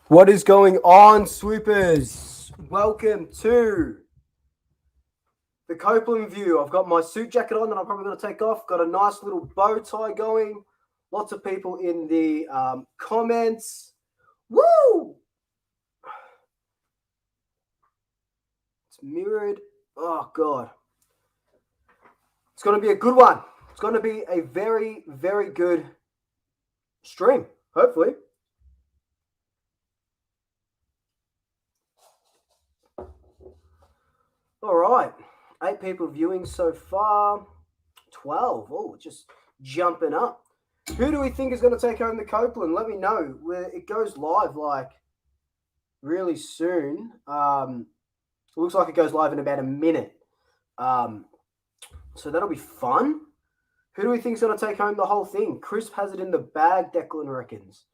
What is going on, swoopers? Welcome to the Copeland view. I've got my suit jacket on that I'm probably going to take off. Got a nice little bow tie going. Lots of people in the comments. Woo! It's mirrored. Oh, God. It's going to be a good one. It's going to be a very, very good stream, hopefully. All right. 8 people viewing so far. 12. Oh, just jumping up. Who do we think is going to take home the Copeland? Let me know. It goes live like really soon. It looks like it goes live in about a minute. So that'll be fun. Who do we think is going to take home the whole thing? Crisp has it in the bag, Declan reckons.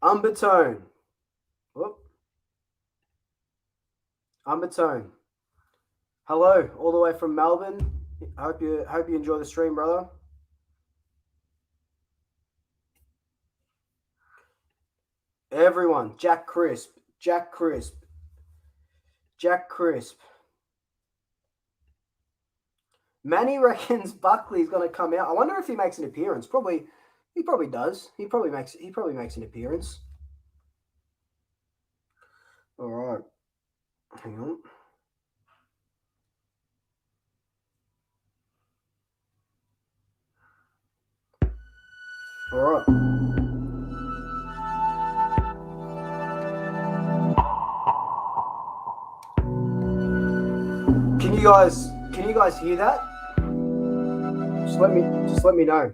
Umbertone. Whoop. Umbertone. Hello, all the way from Melbourne. Hope you enjoy the stream, brother. Everyone, Jack Crisp. Manny reckons Buckley's going to come out. I wonder if he makes an appearance. He probably does. He probably makes an appearance. All right. Hang on. All right. Can you guys hear that? Just let me know.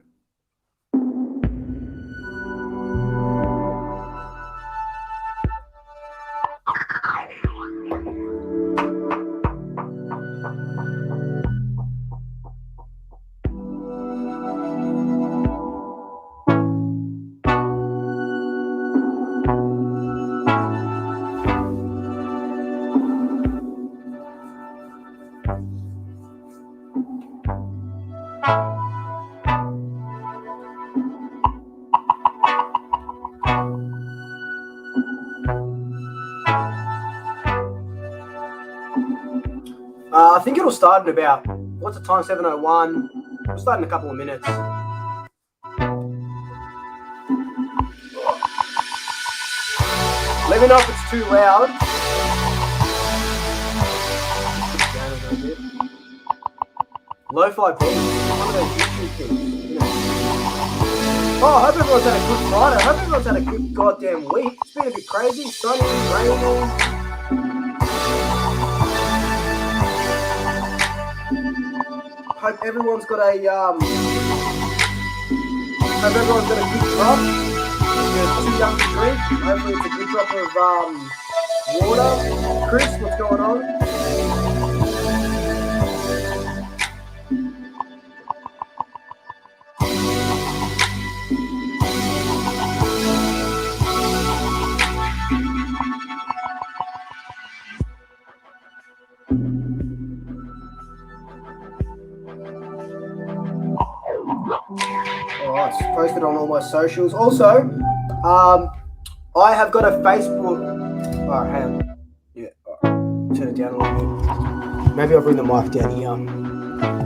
I think it'll start in about, what's the time, 7:01. It'll start in a couple of minutes. Let me know if it's too loud. Lo-fi beats, one of those YouTube things. You know. Oh, I hope everyone's had a good Friday. I hope everyone's had a good goddamn week. It's been a bit crazy, sunny, raining. Hope everyone's got a good drop. If you're too young to drink, hopefully it's a good drop of water. Chris, what's going on? Alright, it's posted on all my socials. Also, I have got a Facebook. Alright, hang on. Yeah, alright. Turn it down a little bit. Maybe I'll bring the mic down here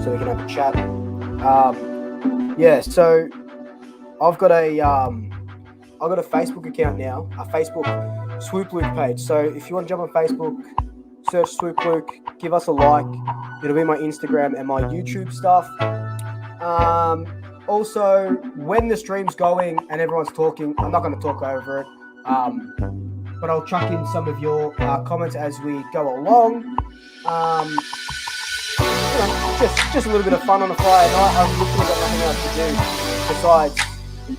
so we can have a chat. Yeah, so I've got a Facebook account now, a Facebook Swoop Luke page. So if you want to jump on Facebook, search Swoop Luke, give us a like. It'll be my Instagram and my YouTube stuff. Also, when the stream's going and everyone's talking, I'm not going to talk over it, but I'll chuck in some of your comments as we go along. Just a little bit of fun on a Friday night. I've literally got nothing else to do besides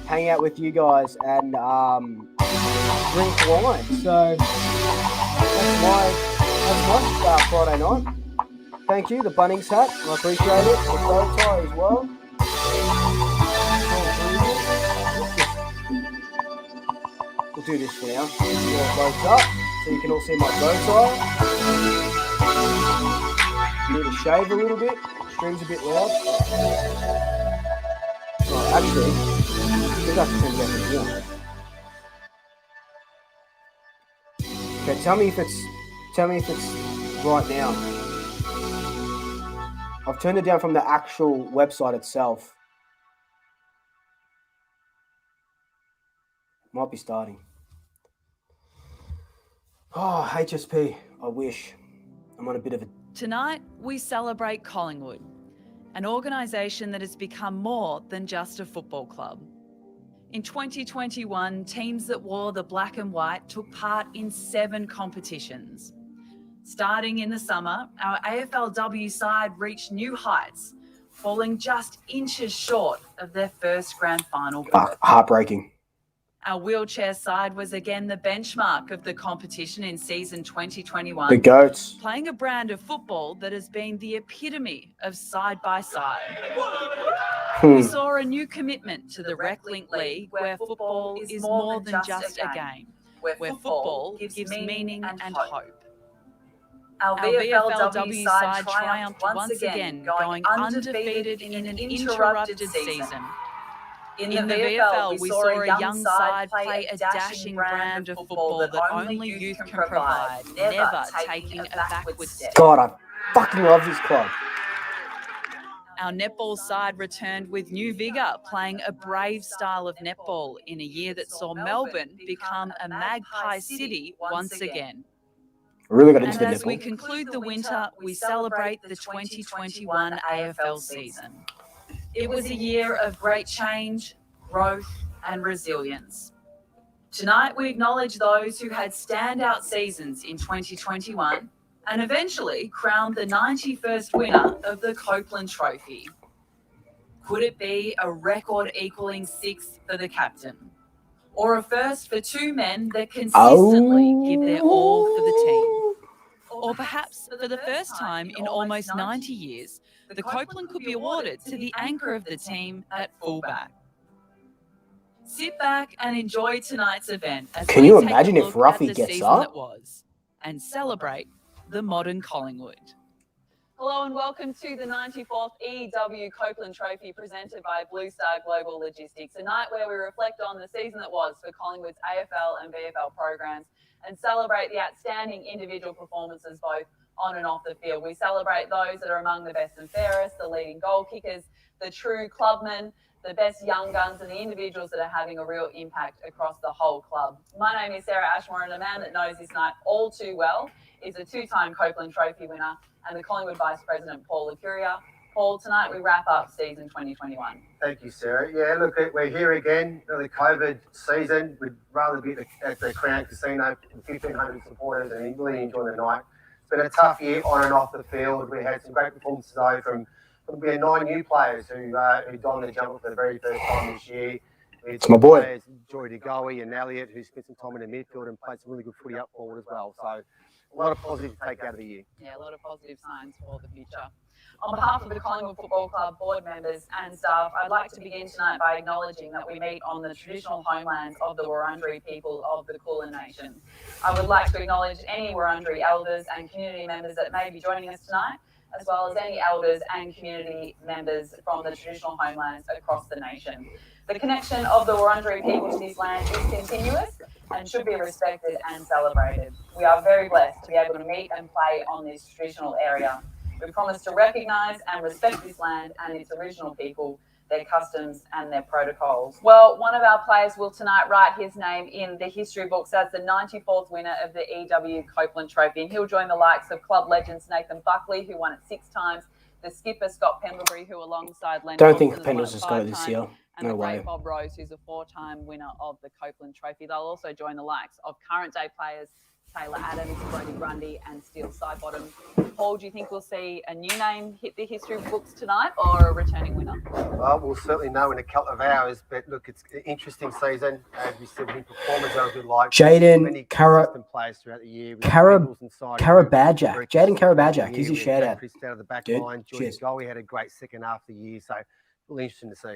hang out with you guys and drink wine. So that's my Friday night. Thank you, the Bunnings hat. I appreciate it. The bow tie as well. We'll do this for now. Get it loaded up so you can all see my bow tie. Need to shave a little bit. Stream's a bit loud. Oh, actually, we've got to turn it up in here. Okay, tell me if it's right now. I've turned it down from the actual website itself. Might be starting. Oh, HSP. I wish. I'm on a bit of a... Tonight, we celebrate Collingwood, an organisation that has become more than just a football club. In 2021, teams that wore the black and white took part in 7 competitions. Starting in the summer, our AFLW side reached new heights, falling just inches short of their first grand final berth. Heartbreaking. Our wheelchair side was again the benchmark of the competition in season 2021. The GOATs. Playing a brand of football that has been the epitome of side by side. We saw a new commitment to the Rec Link League where football is more than just a game, where football gives meaning and hope. Our VFLW side triumphed once again, going undefeated in an interrupted season. In the VFL, we saw a young side play a dashing brand of football that only youth can provide, never taking a backward step. God, I fucking love this club. Our netball side returned with new vigour, playing a brave style of netball in a year that saw Melbourne become a Magpie City once again. Really got into and the as netball. We conclude the winter, we celebrate the 2021 AFL season. It was a year of great change, growth, and resilience. Tonight, we acknowledge those who had standout seasons in 2021 and eventually crowned the 91st winner of the Copeland Trophy. Could it be a record equaling 6th for the captain? Or a first for 2 men that consistently give their all for the team? Or perhaps for the first time in almost 90 years, the Copeland could be awarded to the anchor of the team at fullback. Sit back and enjoy tonight's event as Can you imagine if Ruffy gets up? That was, and celebrate the modern Collingwood. Hello and welcome to the 94th EW Copeland Trophy presented by Blue Star Global Logistics, a night where we reflect on the season that was for Collingwood's AFL and VFL programs and celebrate the outstanding individual performances both on and off the field. We celebrate those that are among the best and fairest, the leading goal kickers, the true clubmen, the best young guns, and the individuals that are having a real impact across the whole club. My name is Sarah Ashmore, and a man that knows this night all too well is a 2-time Copeland Trophy winner and the Collingwood Vice President, Paul Licuria. Paul, tonight we wrap up season 2021. Thank you, Sarah. Yeah, look, we're here again for the COVID season. We'd rather be at the Crown Casino with 1,500 supporters and really enjoy the night. It's been a tough year on and off the field. We had some great performances though from 9 new players who donned the jumper for the very first time this year. It's my boy. Players, Joy DeGoey and Elliott, who spent some time in the midfield and played some really good footy up forward as well. So a lot of positives to take out of the year. Yeah, a lot of positive signs for the future. On behalf of the Collingwood Football Club board members and staff, I'd like to begin tonight by acknowledging that we meet on the traditional homelands of the Wurundjeri people of the Kulin Nation. I would like to acknowledge any Wurundjeri elders and community members that may be joining us tonight, as well as any elders and community members from the traditional homelands across the nation. The connection of the Wurundjeri people to this land is continuous and should be respected and celebrated. We are very blessed to be able to meet and play on this traditional area. We promise to recognise and respect this land and its original people, their customs and their protocols. Well, one of our players will tonight write his name in the history books as the 94th winner of the EW Copeland Trophy, and he'll join the likes of club legends Nathan Buckley, who won it 6 times, the skipper Scott Pendlebury, who alongside Len Don't think Pendles has got it this year. And no the way. great Bob Rose, who's a 4-time winner of the Copeland Trophy. They'll also join the likes of current day players Taylor Adams, Brody Grundy and Steele Sidebottom. Paul, do you think we'll see a new name hit the history books tonight or a returning winner? Well, we'll certainly know in a couple of hours, but look, it's an interesting season. As we said, we performers are a good like. Jaden players throughout the year. Carabajak. Jaden Carabajak. He's a shout out. Chris out of the back Dude, line. George Gowie had a great second half of the year, so really interesting to see.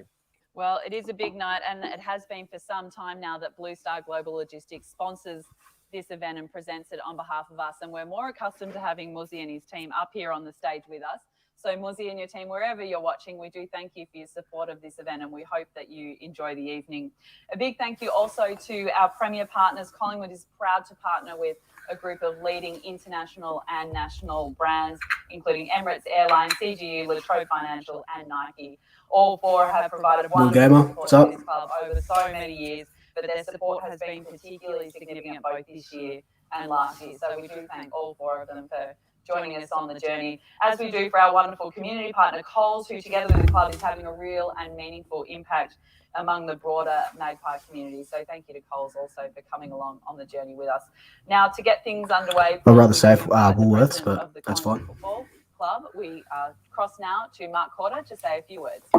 Well, it is a big night, and it has been for some time now that Blue Star Global Logistics sponsors this event and presents it on behalf of us. And we're more accustomed to having Muzzy and his team up here on the stage with us. So Muzzy and your team, wherever you're watching, we do thank you for your support of this event, and we hope that you enjoy the evening. A big thank you also to our premier partners. Collingwood is proud to partner with a group of leading international and national brands, including Emirates Airlines, CGU, Latrobe Financial, and Nike. All four have provided wonderful support to this club over so many years, but their support has been particularly significant both this year and last year. So we do thank all four of them for joining us on the journey, as we do for our wonderful community partner Coles, who together with the club is having a real and meaningful impact among the broader Magpie community. So thank you to Coles also for coming along on the journey with us. Now, to get things underway, I'd rather say Woolworths, but that's fine. Football Club, we cross now to Mark Corder to say a few words.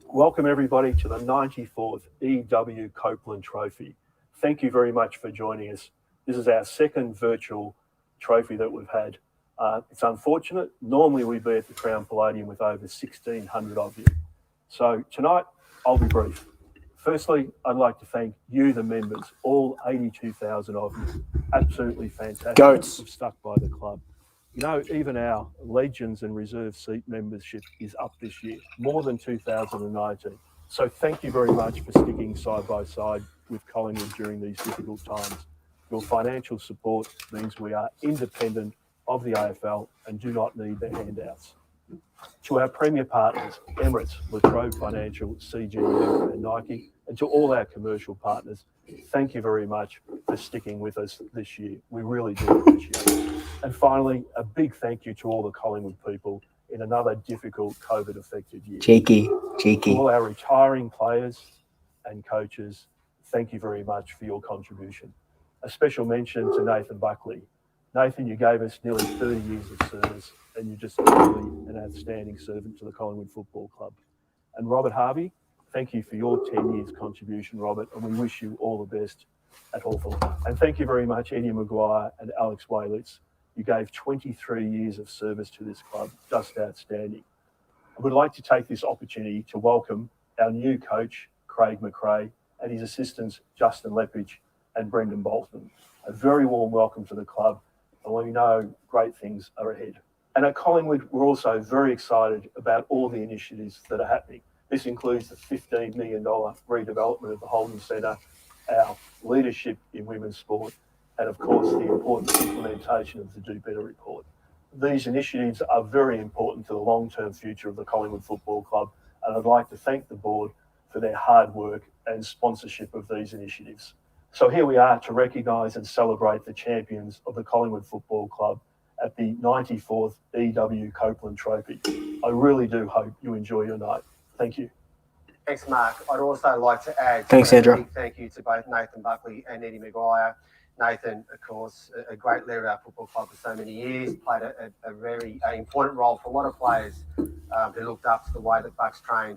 Welcome everybody to the 94th EW Copeland Trophy. Thank you very much for joining us. This is our second virtual trophy that we've had. It's unfortunate. Normally we'd be at the Crown Palladium with over 1,600 of you. So tonight, I'll be brief. Firstly, I'd like to thank you, the members, all 82,000 of you. Absolutely fantastic. Goats. You've stuck by the club. You know, even our Legions and Reserve Seat membership is up this year, more than 2019. So thank you very much for sticking side by side with Collingwood during these difficult times. Your financial support means we are independent of the AFL and do not need their handouts. To our premier partners, Emirates, Latrobe Financial, CGU and Nike, and to all our commercial partners, thank you very much for sticking with us this year. We really do appreciate it. And finally, a big thank you to all the Collingwood people in another difficult COVID-affected year. Cheeky. To all our retiring players and coaches, thank you very much for your contribution. A special mention to Nathan Buckley. Nathan, you gave us nearly 30 years of service and you're just really an outstanding servant to the Collingwood Football Club. And Robert Harvey, thank you for your 10 years contribution, Robert, and we wish you all the best at Hawthorn. And thank you very much, Eddie Maguire and Alex Waylitz. You gave 23 years of service to this club, just outstanding. I would like to take this opportunity to welcome our new coach, Craig McRae, and his assistants, Justin Lepage and Brendan Bolton. A very warm welcome to the club, and we know great things are ahead. And at Collingwood, we're also very excited about all the initiatives that are happening. This includes the $15 million redevelopment of the Holden Centre, our leadership in women's sport, and of course the important implementation of the Do Better report. These initiatives are very important to the long-term future of the Collingwood Football Club, and I'd like to thank the board for their hard work and sponsorship of these initiatives. So here we are to recognise and celebrate the champions of the Collingwood Football Club at the 94th EW Copeland Trophy. I really do hope you enjoy your night. Thank you. Thanks, Mark. I'd also like to add Sandra. A big thank you to both Nathan Buckley and Eddie Maguire. Nathan, of course, a great leader of our football club for so many years, played a very important role for a lot of players who looked up to the way that Bucks trained.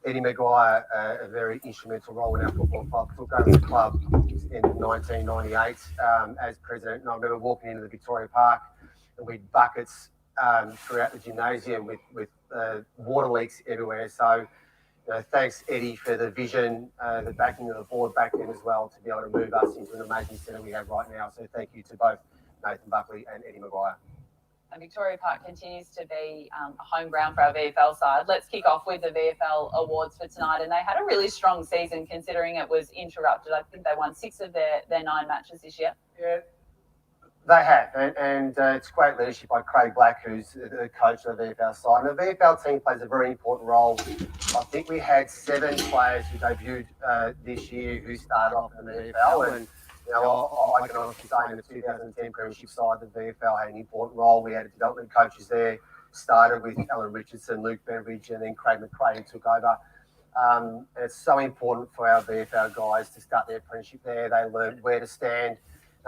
Eddie Maguire, a very instrumental role in our football club, took over the club in 1998 as president. And I remember walking into the Victoria Park and we had buckets throughout the gymnasium with water leaks everywhere. So, thanks, Eddie, for the vision, the backing of the board back then as well, to be able to move us into an amazing centre we have right now. So thank you to both Nathan Buckley and Eddie Maguire. And Victoria Park continues to be a home ground for our VFL side. Let's kick off with the VFL awards for tonight. And they had a really strong season considering it was interrupted. I think they won 6 of their 9 matches this year. Yeah, they have. And it's great leadership by Craig Black, who's the coach of the VFL side. And the VFL team plays a very important role. I think we had 7 players who debuted this year who started off in the VFL. And I can honestly say in the 2010 Premiership side, the VFL had an important role. We had development coaches there, started with Alan Richardson, Luke Beveridge, and then Craig McRae took over. And it's so important for our VFL guys to start their apprenticeship there. They learn where to stand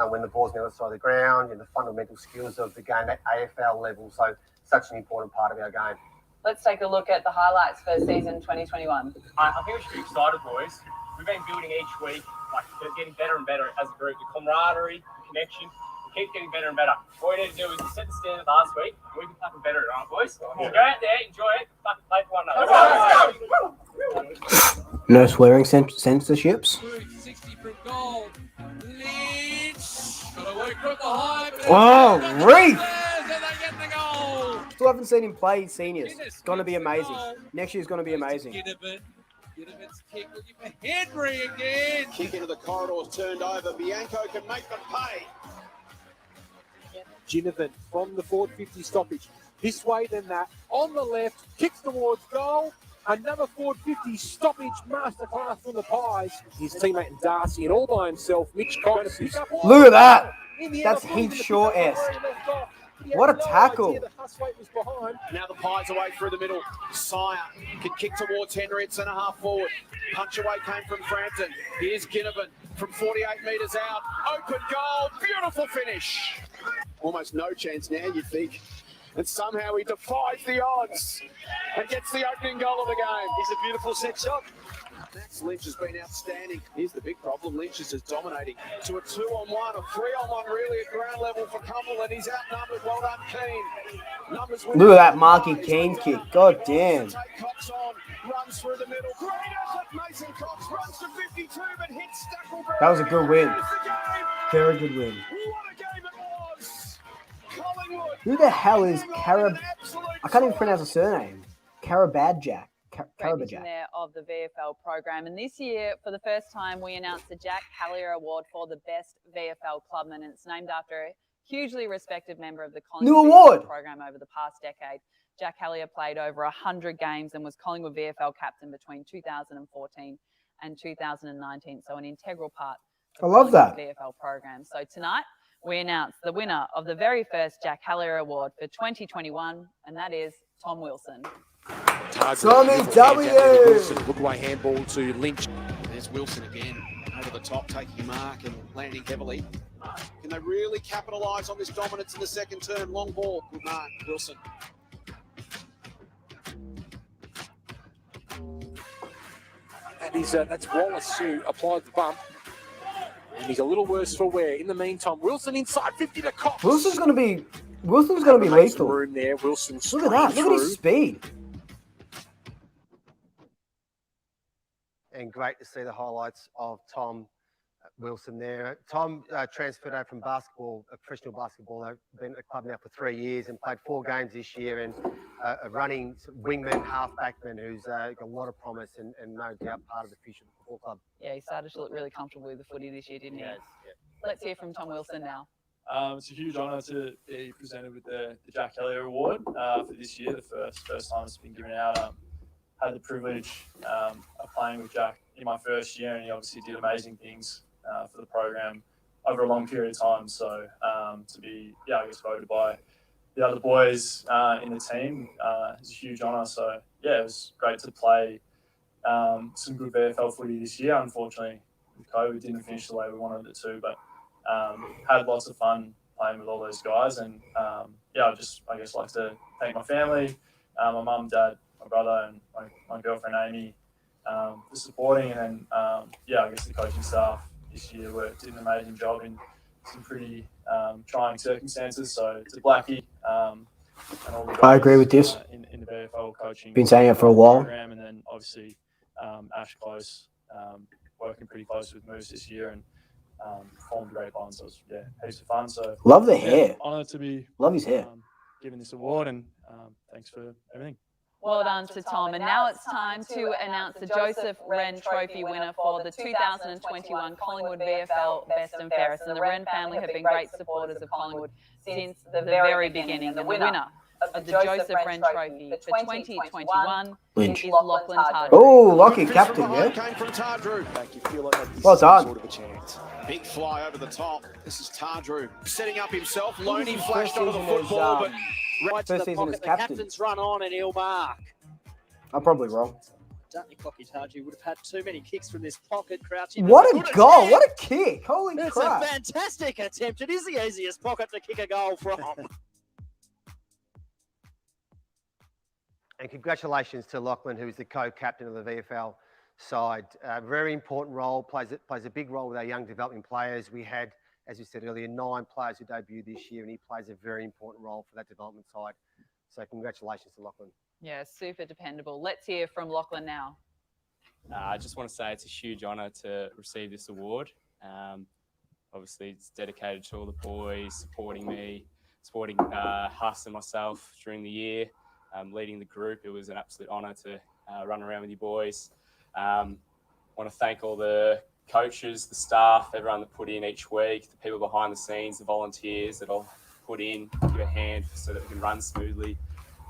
when the ball's on the other side of the ground and the fundamental skills of the game at AFL level. So such an important part of our game. Let's take a look at the highlights for season 2021. I think we should be excited, boys. We've been building each week, getting better and better as a group. The camaraderie, the connection, we keep getting better and better. All we need to do is set the standard last week, and we can fucking better it, right, boys? So go out there, enjoy it, fucking play for one another. No swearing censorships. 60 from goal. Lynch. Gotta work from behind. Oh, Reef! And they get the goal. Still haven't seen him play seniors. It's going to be amazing. Next year's going to be amazing. Ginnivan's kick looking for Henry again. Kick into the corridors turned over. Bianco can make them pay. Ginnivan from the forward 50 stoppage. This way, then that. On the left, kicks towards goal. Another forward 50 stoppage masterclass from the Pies. His teammate and Darcy, and all by himself, Mitch Cox. Look at that. That's Heath Shaw-esque. What a tackle. Now the Pies away through the middle. Sire can kick towards Henry at centre-half forward. Punch away came from Frampton. Here's Ginnivan from 48 metres out. Open goal. Beautiful finish. Almost no chance now, you'd think. And somehow he defies the odds and gets the opening goal of the game. He's a beautiful set shot. Max Lynch has been outstanding. Here's the big problem. Lynch is just dominating to a 2-on-1, a 3-on-1 really at ground level for Copeland. He's outnumbered. Well done, Keane. Look at that Marky Keane kick. God damn. Cox on, runs through the middle. Great effort. Mason Cox runs to 52 but hits Stackelberg. That was a good win. Very good win. What a game it was. Collingwood. Who the hell is I can't even pronounce the surname. Carabadjack. Recognition there of the VFL program. And this year, for the first time, we announced the Jack Hallier Award for the best VFL clubman. And it's named after a hugely respected member of the Collingwood VFL program over the past decade. Jack Hallier played over 100 games and was Collingwood VFL captain between 2014 and 2019. So an integral part of the VFL program. So tonight, we announced the winner of the very first Jack Hallier Award for 2021, and that is Tom Wilson. Tommy W. Look away handball to Lynch. There's Wilson again over the top, taking mark and landing heavily. Can they really capitalise on this dominance in the second term? Long ball, good mark, Wilson. That's Wallace who applied the bump. And he's a little worse for wear. In the meantime, Wilson inside 50 to Cox. Wilson's going to be lethal. Room there. Wilson. Look at that. Look at his speed. And great to see the highlights of Tom Wilson there. Tom transferred over from basketball, professional basketball. Been at the club now for 3 years and played 4 games this year, and a running wingman, half-backman who's got a lot of promise and no doubt part of the future of the football club. Yeah, he started to look really comfortable with the footy this year, didn't he? Yes, yeah. Let's hear from Tom Wilson now. It's a huge honour to be presented with the Jack Hallier Award for this year, the first time it's been given out. Had the privilege of playing with Jack in my first year, and he obviously did amazing things for the program over a long period of time. So to be, I guess, voted by the other boys in the team is a huge honour. So yeah, it was great to play some good VFL footy this year. Unfortunately, with COVID, didn't finish the way we wanted it to, but had lots of fun playing with all those guys. And I guess like to thank my family, my mum, dad, my brother, and my girlfriend Amy for supporting. And then I guess the coaching staff this year did an amazing job in some pretty trying circumstances. So to Blackie and all the guys, I agree with this. In the VFL coaching. Been saying it for a while. Program, and then obviously Ash Close working pretty close with Moose this year and formed a great bond. So it was, heaps of fun. So love the hair. Honoured to be love his hair. Given this award, and thanks for everything. Well done to Tom. And now it's time to announce the Joseph Wren Trophy winner for the 2021 Collingwood VFL Best and Fairest. And the Wren family have been great supporters of Collingwood since the very beginning. And the winner of the Joseph Wren Trophy for 2021 is Lachlan Tardrew. Oh, lucky captain, yeah. Came from Tardrew. Well done. Sort of a chance. Big fly over the top. This is Tardrew setting up himself. Loney flashed onto the football, but right to the pocket. The captain's run on and he'll mark. I'm probably wrong. Don't think Lachlan Tardrew would have had too many kicks from this pocket, crouching. What a goal! What a kick! Holy crap! It's a fantastic attempt. It is the easiest pocket to kick a goal from. And congratulations to Lachlan, who is the co-captain of the VFL side. Very important role, plays a big role with our young developing players. We had, as you said earlier, 9 players who debuted this year, and he plays a very important role for that development side. So congratulations to Lachlan. Yeah, super dependable. Let's hear from Lachlan now. I just want to say it's a huge honour to receive this award. Obviously, it's dedicated to all the boys supporting me supporting Huss and myself during the year, leading the group. It was an absolute honour to run around with you boys. Want to thank all the coaches, the staff, everyone that put in each week, the people behind the scenes, the volunteers that all put in, give a hand so that we can run smoothly.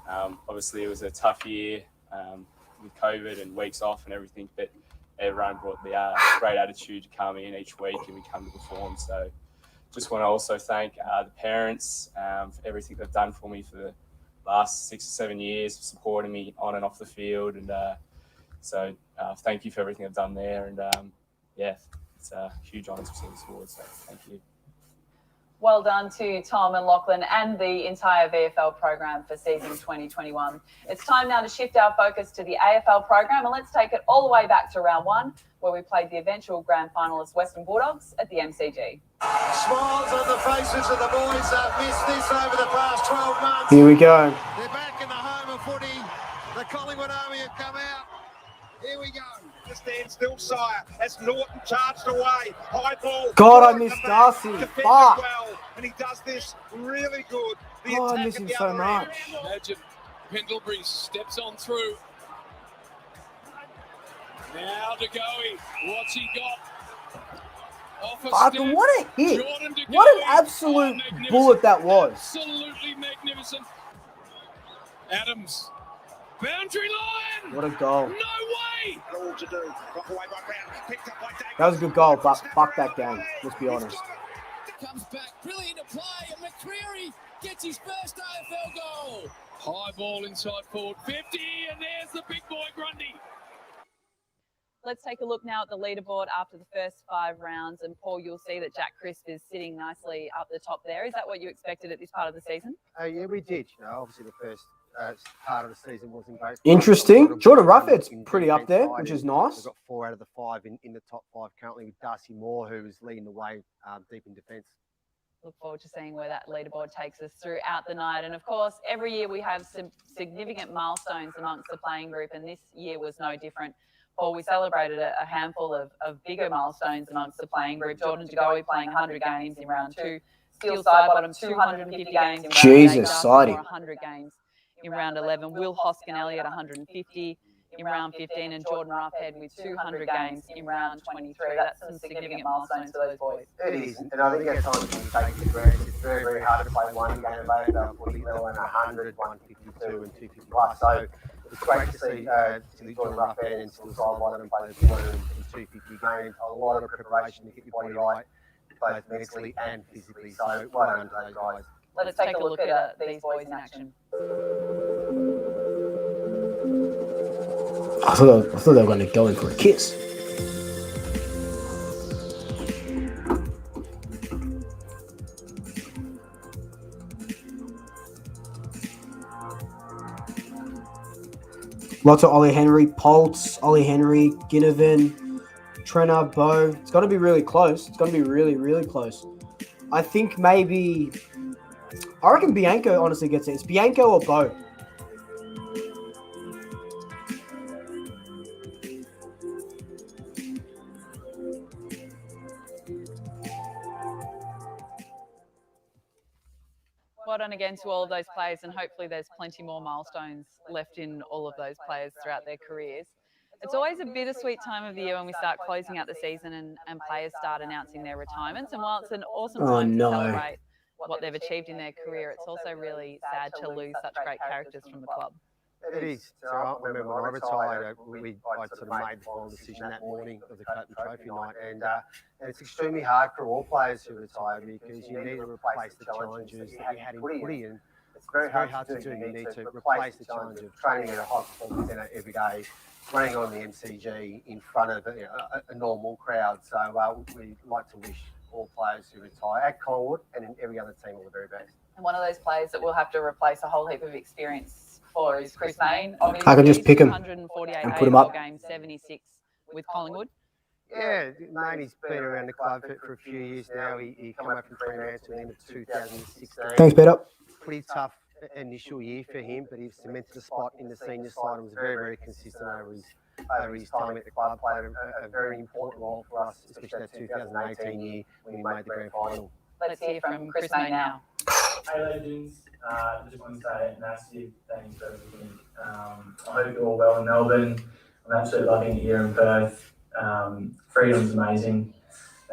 Obviously, it was a tough year with COVID and weeks off and everything, but everyone brought the great attitude to come in each week and we come to perform. So just want to also thank the parents for everything they've done for me for the last 6 or 7 years, for supporting me on and off the field. And so thank you for everything I've done there. And yeah, it's a huge honour to receive this award. So thank you. Well done to Tom and Lachlan and the entire VFL program for season 2021. It's time now to shift our focus to the AFL program, and let's take it all the way back to round one, where we played the eventual grand finalists Western Bulldogs at the MCG. Smiles on the faces of the boys that have missed this over the past 12 months. Here we go. They're back in the home of footy. The Collingwood Army have come out. Here we go. To stand still, Sire. As Norton charged away. High ball. God, I miss Darcy. Defended Fuck. well, and he does this really good. The Oh, I attack miss at him the so other end. much. Imagine Pendlebury steps on through. Now to Goey. What's he got? Off a Fucking step. what a hit. Jordan De What an Goey. absolute magnificent. bullet that was. Absolutely magnificent. Adams. Boundary line. What a goal. No way. All to do. Got away by Brown. Picked up by Davis. That was a good goal, but fuck that game. Let's be honest. Comes back, brilliant to play, and McCreary gets his first AFL goal. High ball inside forward 50, and there's the big boy Grundy. Let's take a look now at the leaderboard after the first 5 rounds. And Paul, you'll see that Jack Crisp is sitting nicely up the top there. Is that what you expected at this part of the season? Yeah, we did. You know, obviously the first part of the season wasn't great. Interesting. Jordan Ruffhead's pretty up there, which is nice. We've got 4 out of the 5 in the top 5 currently, with Darcy Moore, who's leading the way deep in defence. Look forward to seeing where that leaderboard takes us throughout the night. And of course, every year we have some significant milestones amongst the playing group, and this year was no different. Paul, we celebrated a handful of bigger milestones amongst the playing group. Jordan De Goey playing 100 games in round 2. Steele Sidebottom 250 games in round 8. Jesus, Sidey. 100 games in round 11. Will Hoskin-Elliott 150 in round 15, and Jordan Ruffhead with 200 games in round 23. That's some significant milestones for those boys. It is, and I think at times when you take it for granted, it's very, very hard to play one game of AFL footy, let alone 100, 152 and 250 plus. So it's great to see Jordan Ruffhead and Steele Sidebottom play the 200 and 250 games. A lot of preparation to get your body right, both mentally and physically. So well done to those guys. Let's take a look at these boys in action. I thought they were going to go in for a kiss. Lots of Ollie Henry, Poltz, Ollie Henry, Ginnivan, Trenner, Bow. It's going to be really close. It's going to be really, really close. I think maybe... I reckon Bianco honestly gets it. It's Bianco or Bow. Well done again to all of those players, and hopefully there's plenty more milestones left in all of those players throughout their careers. It's always a bittersweet time of the year when we start closing out the season and players start announcing their retirements. And while it's an awesome time to celebrate what they've achieved in their career, it's also really sad to lose such great characters from the club. It is. So I remember when I retired, I sort of made the final decision that morning of the Copeland Trophy night, and it's extremely hard for all players who retire because you need to replace the challenges that you had in footy, and it's very hard to do. You need to replace the challenge of training at a high performance centre every day, running on the MCG in front of a normal crowd. So we'd like to wish all players who retire at Collingwood and in every other team all the very best. And one of those players that will have to replace a whole heap of experience for is Chris Mayne. I can just pick him 148 and put him up. games, 76 with Collingwood. Yeah, Maney's been around the club for a few years now. He came up from Fremantle in 2016. Thanks, Peter. Pretty tough initial year for him, but he's cemented a spot in the senior side and was very, very consistent over his time at the club. Played a very important role for us, especially that 2018 year when we made the grand final. Let's hear from Chris Mayne now. Hey legends, just want to say a massive thanks for everything. I hope you're all well in Melbourne. I'm absolutely loving it here in Perth. Freedom's amazing.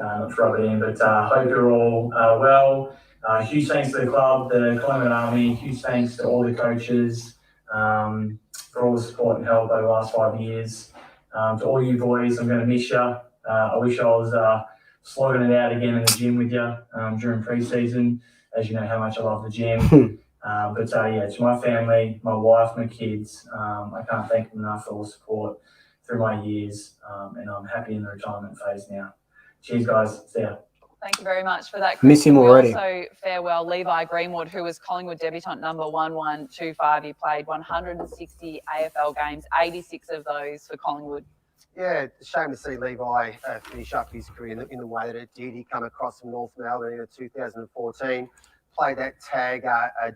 Not to rub it in, but hope you're all well. Huge thanks to the club, the Collingwood Army. Huge thanks to all the coaches for all the support and help over the last 5 years. To all you boys, I'm going to miss you. I wish I was slogging it out again in the gym with you during pre-season, as you know how much I love the gym. But yeah, to my family, my wife, my kids, I can't thank them enough for all the support through my years, and I'm happy in the retirement phase now. Cheers, guys. See ya. Thank you very much for that, Chris. Miss him already. We also farewell Levi Greenwood, who was Collingwood debutant number 1125. He played 160 AFL games, 86 of those for Collingwood. Yeah, it's a shame to see Levi finish up his career in the way that it did. He came across from North Melbourne in 2014, played that tag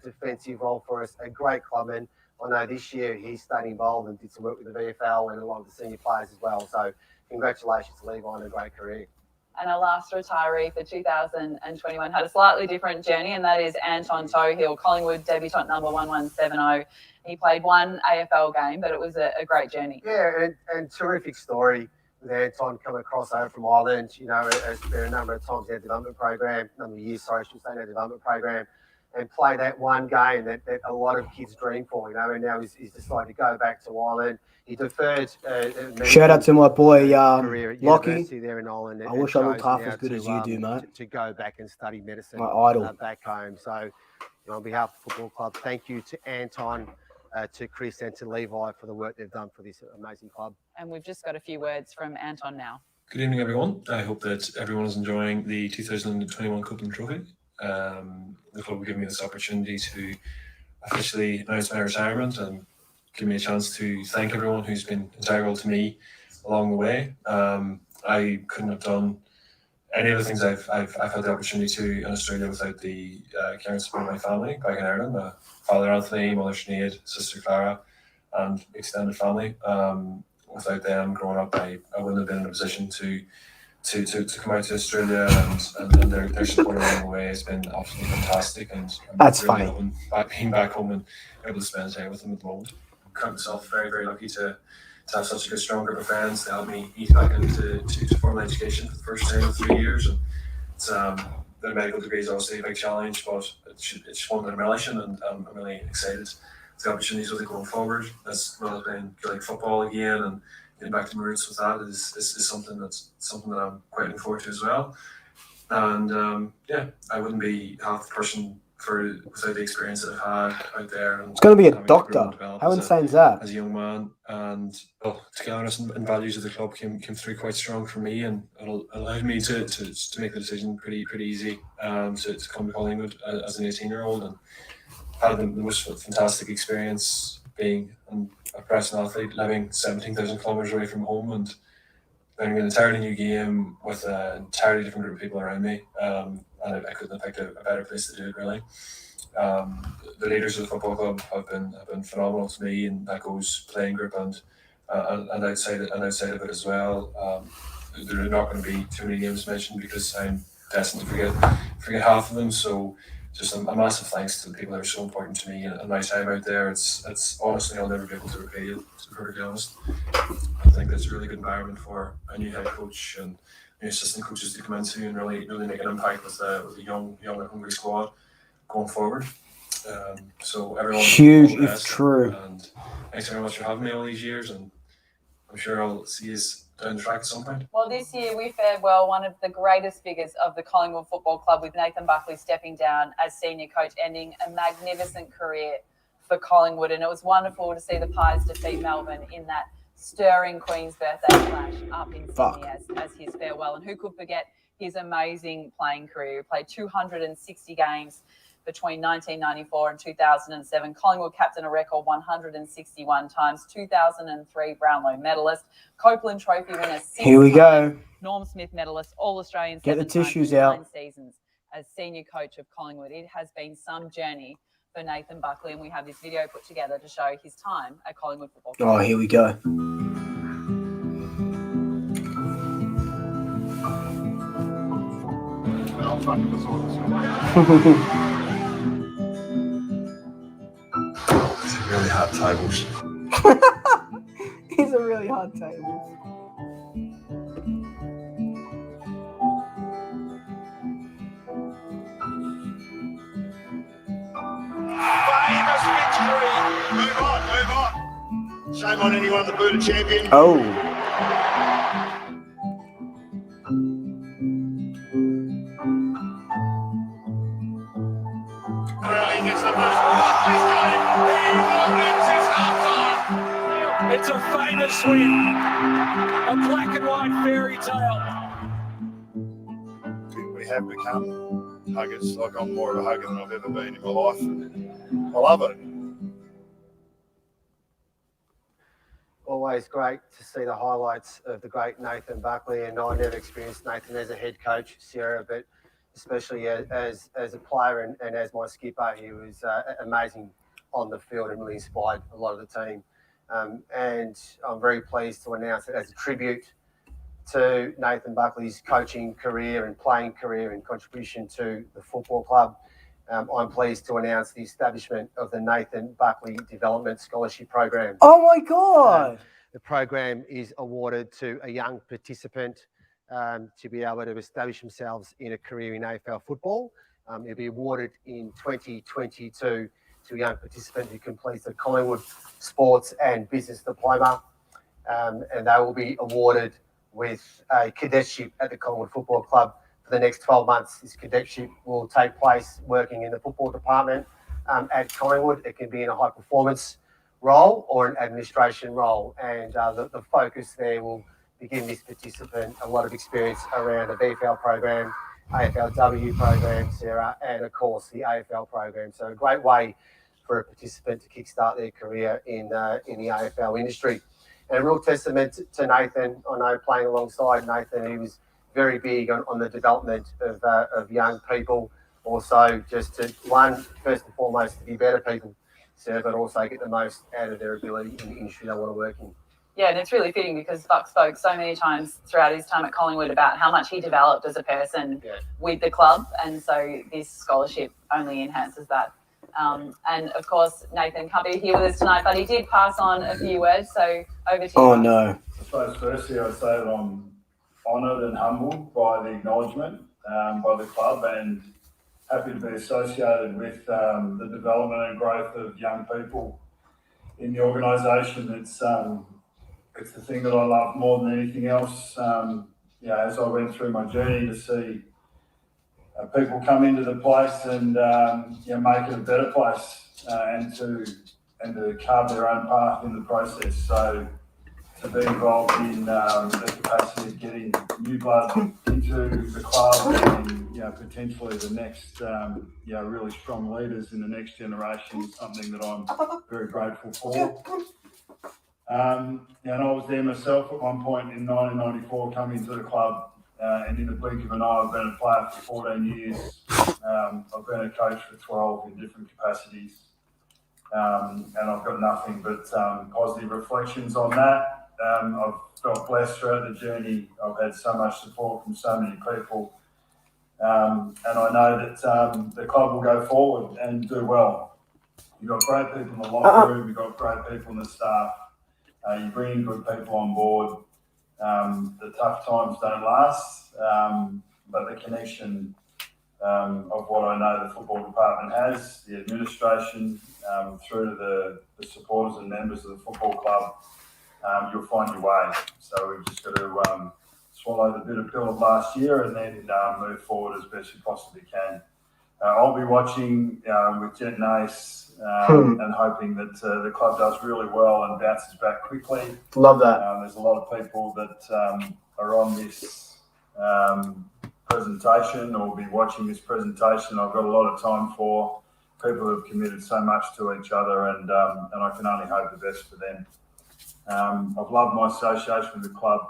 defensive role for us, a great clubman. I know this year he stayed involved and did some work with the VFL and a lot of the senior players as well. So congratulations to Levi on a great career. And our last retiree for 2021 had a slightly different journey, and that is Anton Tohill, Collingwood debutant number 1170. He played one AFL game, but it was a great journey. Yeah, and terrific story with Anton coming across over from Ireland. You know, there a number of times in our development program, number of years, sorry, I should say, in our development program, and play that one game that a lot of kids dream for, you know, and now he's decided to go back to Ireland. He deferred. Shout out to my boy, career at Lockie. university there in Ireland. I wish I looked half as good as you do, mate. To go back and study medicine. My idol. Back home. So, you know, on behalf of the football club, thank you to Anton, to Chris and to Levi for the work they've done for this amazing club. And we've just got a few words from Anton now. Good evening, everyone. I hope that everyone is enjoying the 2021 Copeland Trophy. The club will give me this opportunity to officially announce my retirement and give me a chance to thank everyone who's been integral to me along the way. I couldn't have done any of the things I've had the opportunity to in Australia without the care and support of my family back in Ireland. Father Anthony, Mother Sinead, Sister Clara, and extended family. Without them growing up, I wouldn't have been in a position to come out to Australia, and their support along the way has been absolutely fantastic. And That's really funny. Being back home and able to spend time with them at the moment. I count myself very, very lucky to have such a good, strong group of friends to help me ease back into formal education for the first time in 3 years. And it's the medical degree is obviously a big challenge, but it's one that I'm relishing, and I'm really excited for the opportunities with it going forward. As well as playing Gaelic football again and getting back to my roots with that is something that I'm quite looking forward to as well. And yeah, I wouldn't be half the person without the experience that I've had out there. And It's going to be a having doctor. How insane is that? As a young man, and togetherness and values of the club came through quite strong for me, and it allowed me to make the decision pretty easy to come to Collingwood as an 18-year-old, and had the most fantastic experience being a professional athlete, living 17,000 kilometres away from home and learning an entirely new game with an entirely different group of people around me. And I couldn't have picked a better place to do it, really. The leaders of the football club have been phenomenal to me, and that goes playing group and outside of it as well. There are not going to be too many names mentioned because I'm destined to forget half of them. So just a massive thanks to the people that are so important to me and my time out there. It's honestly, I'll never be able to repay it, to be perfectly honest. I think it's a really good environment for a new head coach and new assistant coaches to come into and really make an impact with a young and hungry squad going forward. So everyone, Huge all the if best, true. and thanks very much for having me all these years, and I'm sure I'll see you down the track at some point. Well, this year we farewell one of the greatest figures of the Collingwood Football Club, with Nathan Buckley stepping down as senior coach, ending a magnificent career for Collingwood. And it was wonderful to see the Pies defeat Melbourne in that stirring Queen's birthday clash up in Sydney as his farewell. And who could forget his amazing playing career? He played 260 games between 1994 and 2007. Collingwood captain a record 161 times, 2003 Brownlow medalist, Copeland Trophy winner 6 Here we go. Norm Smith medalist, All-Australian Get the 7 times, tissues 9 out. seasons as senior coach of Collingwood. It has been some journey for Nathan Buckley, and we have this video put together to show his time at Collingwood Football Club. Oh, here we go. tables. He's a really hard table. Famous victory. Move on. Shame on anyone that booed a champion. Oh. Gets the boost. It's a famous win. A black and white fairy tale. We have become huggers. Like, I'm more of a hugger than I've ever been in my life. I love it. Always great to see the highlights of the great Nathan Buckley, and I never experienced Nathan as a head coach, Sarah, but especially as a player and as my skipper. He was amazing on the field and really inspired a lot of the team. And I'm very pleased to announce that as a tribute to Nathan Buckley's coaching career and playing career and contribution to the football club, I'm pleased to announce the establishment of the Nathan Buckley Development Scholarship Program. Oh my God! The program is awarded to a young participant to be able to establish themselves in a career in AFL football. It'll be awarded in 2022 to a young participant who completes a Collingwood Sports and Business Diploma, and they will be awarded with a cadetship at the Collingwood Football Club for the next 12 months. This cadetship will take place working in the football department at Collingwood. It can be in a high performance role or an administration role, and the focus there will be giving this participant a lot of experience around the VFL program, AFLW program, Sarah, and of course the AFL program. So a great way for a participant to kickstart their career in the AFL industry. And a real testament to Nathan. I know playing alongside Nathan, he was very big on the development of young people. Also, just to, first and foremost, to be better people, Sarah, but also get the most out of their ability in the industry they want to work in. Yeah, and it's really fitting because Buck spoke so many times throughout his time at Collingwood about how much he developed as a person with the club, and so this scholarship only enhances that. And of course, Nathan can't be here with us tonight, but he did pass on a few words, so over to you. Oh no. I suppose firstly I'd say that I'm honoured and humbled by the acknowledgement by the club, and happy to be associated with the development and growth of young people in the organisation. It's the thing that I love more than anything else. As I went through my journey, to see people come into the place and make it a better place, and to carve their own path in the process. So to be involved in the capacity of getting new blood into the club and potentially the next really strong leaders in the next generation is something that I'm very grateful for. And I was there myself at one point in 1994 coming to the club, and in the blink of an eye I've been a player for 14 years. I've been a coach for 12 in different capacities, and I've got nothing but positive reflections on that. I've felt blessed throughout the journey. I've had so much support from so many people, and I know that the club will go forward and do well. You've got great people in the locker room, you've got great people in the staff, you bring in good people on board. The tough times don't last, but the connection of what I know the football department has, the administration, through to the supporters and members of the football club, you'll find your way. So we've just got to swallow the bitter pill of last year and then move forward as best we possibly can. I'll be watching with Jet and Ace and hoping that the club does really well and bounces back quickly. Love that. There's a lot of people that are on this presentation or will be watching this presentation. I've got a lot of time for people who have committed so much to each other, and I can only hope the best for them. I've loved my association with the club.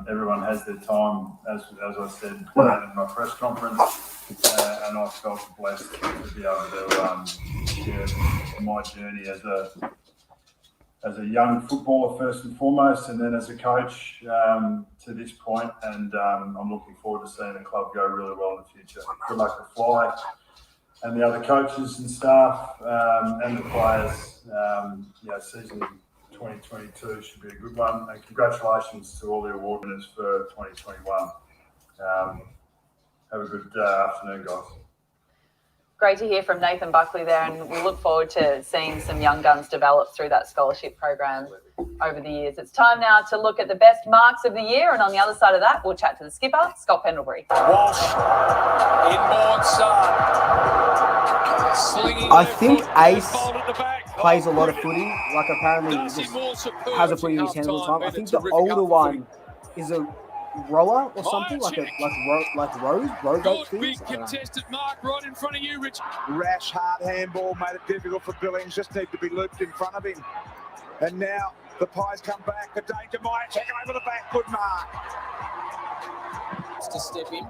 Everyone has their time, as I said in my press conference, and I felt blessed to be able to share my journey as a young footballer first and foremost, and then as a coach to this point. And I'm looking forward to seeing the club go really well in the future. Good luck to Fly. and the other coaches and staff and the players. Season 2022 should be a good one. And congratulations to all the award winners for 2021. Have a good afternoon, guys. Great to hear from Nathan Buckley there, and we look forward to seeing some young guns develop through that scholarship program over the years. It's time now to look at the best marks of the year, and on the other side of that, we'll chat to the skipper, Scott Pendlebury. Walsh, inboard side. I think Ace plays a lot of footy. Like apparently he just has a footy in his hand all the time. I think the older one is a rower or something like Rose things. Contested mark right in front of you, Rich. Rash, hard handball made it difficult for Billings. Just need to be looped in front of him. And now the Pies come back. The danger might check over the back. Good mark. To step in.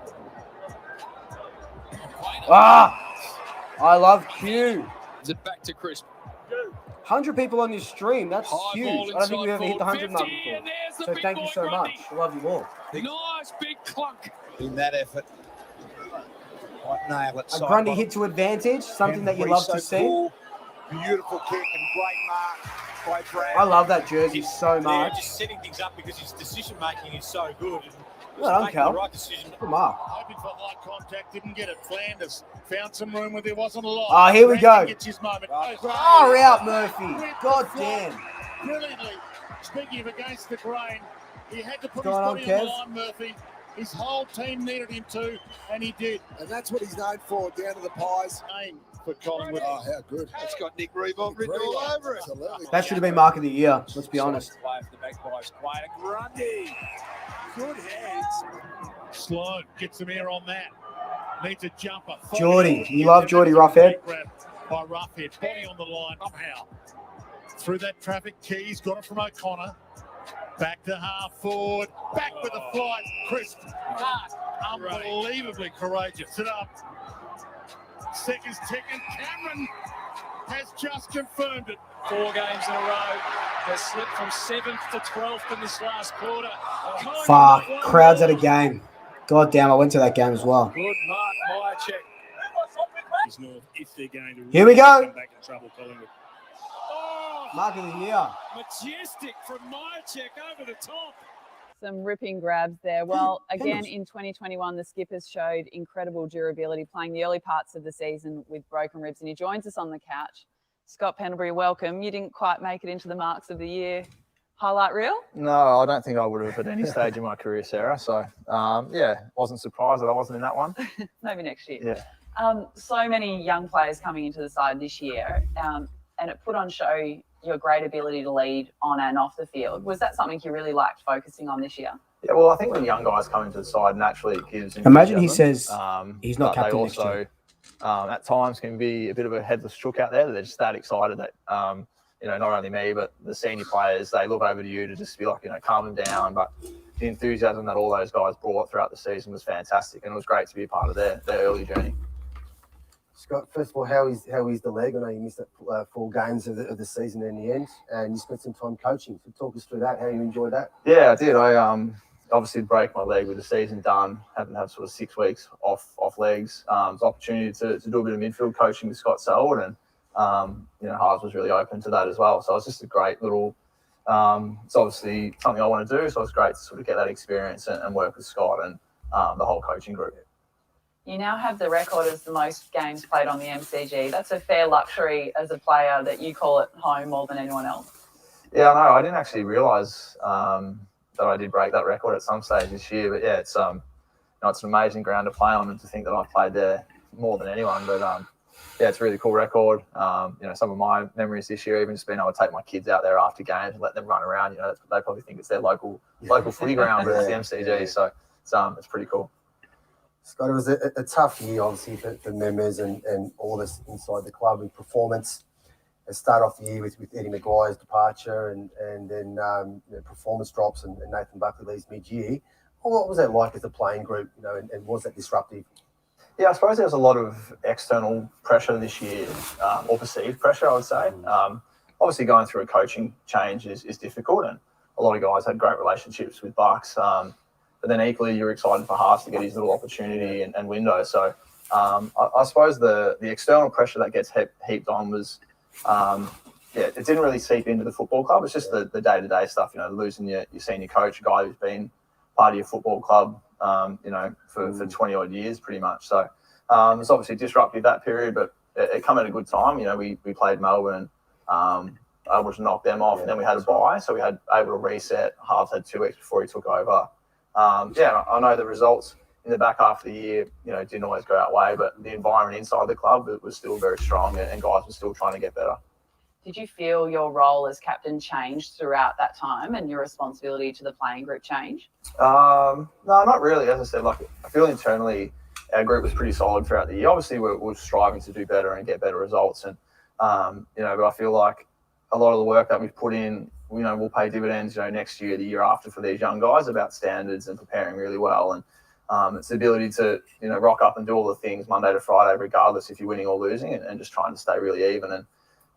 I love Q. Is it back to Chris? 100 people on this stream. That's huge. I don't think we've ever hit the 100 mark before. So thank you so much. I love you all. Nice big clunk. In that effort. Nail it. A Grundy hit to advantage, something that you love to see. Cool. Beautiful kick and great mark by Brad. I love that jersey so much. Just setting things up because his decision making is so good. Well done, Cal. The right decision. Good mark. Hoping for high contact, didn't get it. Flanders found some room where there wasn't a lot. Oh, here we go. Gets his moment. Far out, Murphy. God damn. Brilliantly. Speaking of against the grain, he had to put What's going his body on, on the line, Murphy. His whole team needed him to, and he did. And that's what he's known for, down to the Pies. Aim for Collingwood. Oh, how good. It's got Nick Reebok written all over it. Absolutely. That should have been mark of the year, let's be honest. Play for the back Pies. Quite a Grundy. Good hands. Sloan gets some air on that. Needs a jumper. Geordie. You love Geordie Roughhead. By Roughhead. Body on the line. Somehow. Through that traffic, Keys got it from O'Connor. Back to half forward. Back with the flight. Crisp. Unbelievably courageous. Sit up. Seconds ticking. Cameron has just confirmed it. 4 games in a row. They slipped from 7th to 12th in this last quarter. Fuck. Crowds at a game. God damn, I went to that game as well. Good mark, Myercheck. If they're going to Here we go. come back in trouble, Collingwood. Mark of the year. Majestic from Myercheck over the top. Some ripping grabs there. Well, again, in 2021, the skippers showed incredible durability, playing the early parts of the season with broken ribs, and he joins us on the couch. Scott Pendlebury, welcome. You didn't quite make it into the marks of the year highlight reel? No, I don't think I would have at any stage in my career, Sarah. So, wasn't surprised that I wasn't in that one. Maybe next year. Yeah. So many young players coming into the side this year, and it put on show your great ability to lead on and off the field. Was that something you really liked focusing on this year? Yeah, well, I think when young guys come into the side, naturally it gives Imagine he says enthusiasm. he's not But captain they next year. also, at times, can be a bit of a headless chook out there. That they're just that excited that, not only me, but the senior players, they look over to you to just be like, calm them down. But the enthusiasm that all those guys brought throughout the season was fantastic, and it was great to be a part of their early journey. Scott, first of all, how is the leg? I know you missed 4 games of the season in the end, and you spent some time coaching. So talk us through that, how you enjoyed that. Yeah, I did. I obviously break my leg with the season done. Haven't had sort of 6 weeks off legs. It was an opportunity to do a bit of midfield coaching with Scott Selwood, and Harves was really open to that as well. So it was just a great little. It's obviously something I want to do, so it's great to sort of get that experience and work with Scott and the whole coaching group. You now have the record as the most games played on the MCG. That's a fair luxury as a player that you call it home more than anyone else. Yeah, I know. I didn't actually realise that I did break that record at some stage this year. But yeah, it's it's an amazing ground to play on, and to think that I've played there more than anyone. But it's a really cool record. Some of my memories this year, even just being able to take my kids out there after games and let them run around. They probably think it's their local footy ground, but it's the MCG. So it's pretty cool. Scott, it was a tough year, obviously, for members and all of us inside the club with performance. It started off the year with Eddie Maguire's departure and then performance drops and Nathan Buckley leaves mid-year. What was that like as a playing group, and was that disruptive? Yeah, I suppose there was a lot of external pressure this year, or perceived pressure, I would say. Obviously, going through a coaching change is difficult, and a lot of guys had great relationships with Bucks. But then equally, you're excited for Harves to get his little opportunity and window. So I suppose the external pressure that gets heaped on was, it didn't really seep into the football club. It's just the day-to-day stuff, losing your senior coach, a guy who's been part of your football club, for 20 odd years pretty much. So it's obviously disrupted that period, but it come at a good time. We played Melbourne, able to knock them off, and then we had a bye, so we had able to reset. Halves had 2 weeks before he took over. I know the results in the back half of the year, didn't always go our way, but the environment inside the club was still very strong, and guys were still trying to get better. Did you feel your role as captain changed throughout that time and your responsibility to the playing group change? No, not really. As I said, I feel internally our group was pretty solid throughout the year. Obviously, we're striving to do better and get better results, and but I feel like a lot of the work that we've put in, will pay dividends, next year, the year after for these young guys about standards and preparing really well. And it's the ability to, rock up and do all the things Monday to Friday, regardless if you're winning or losing, and just trying to stay really even. And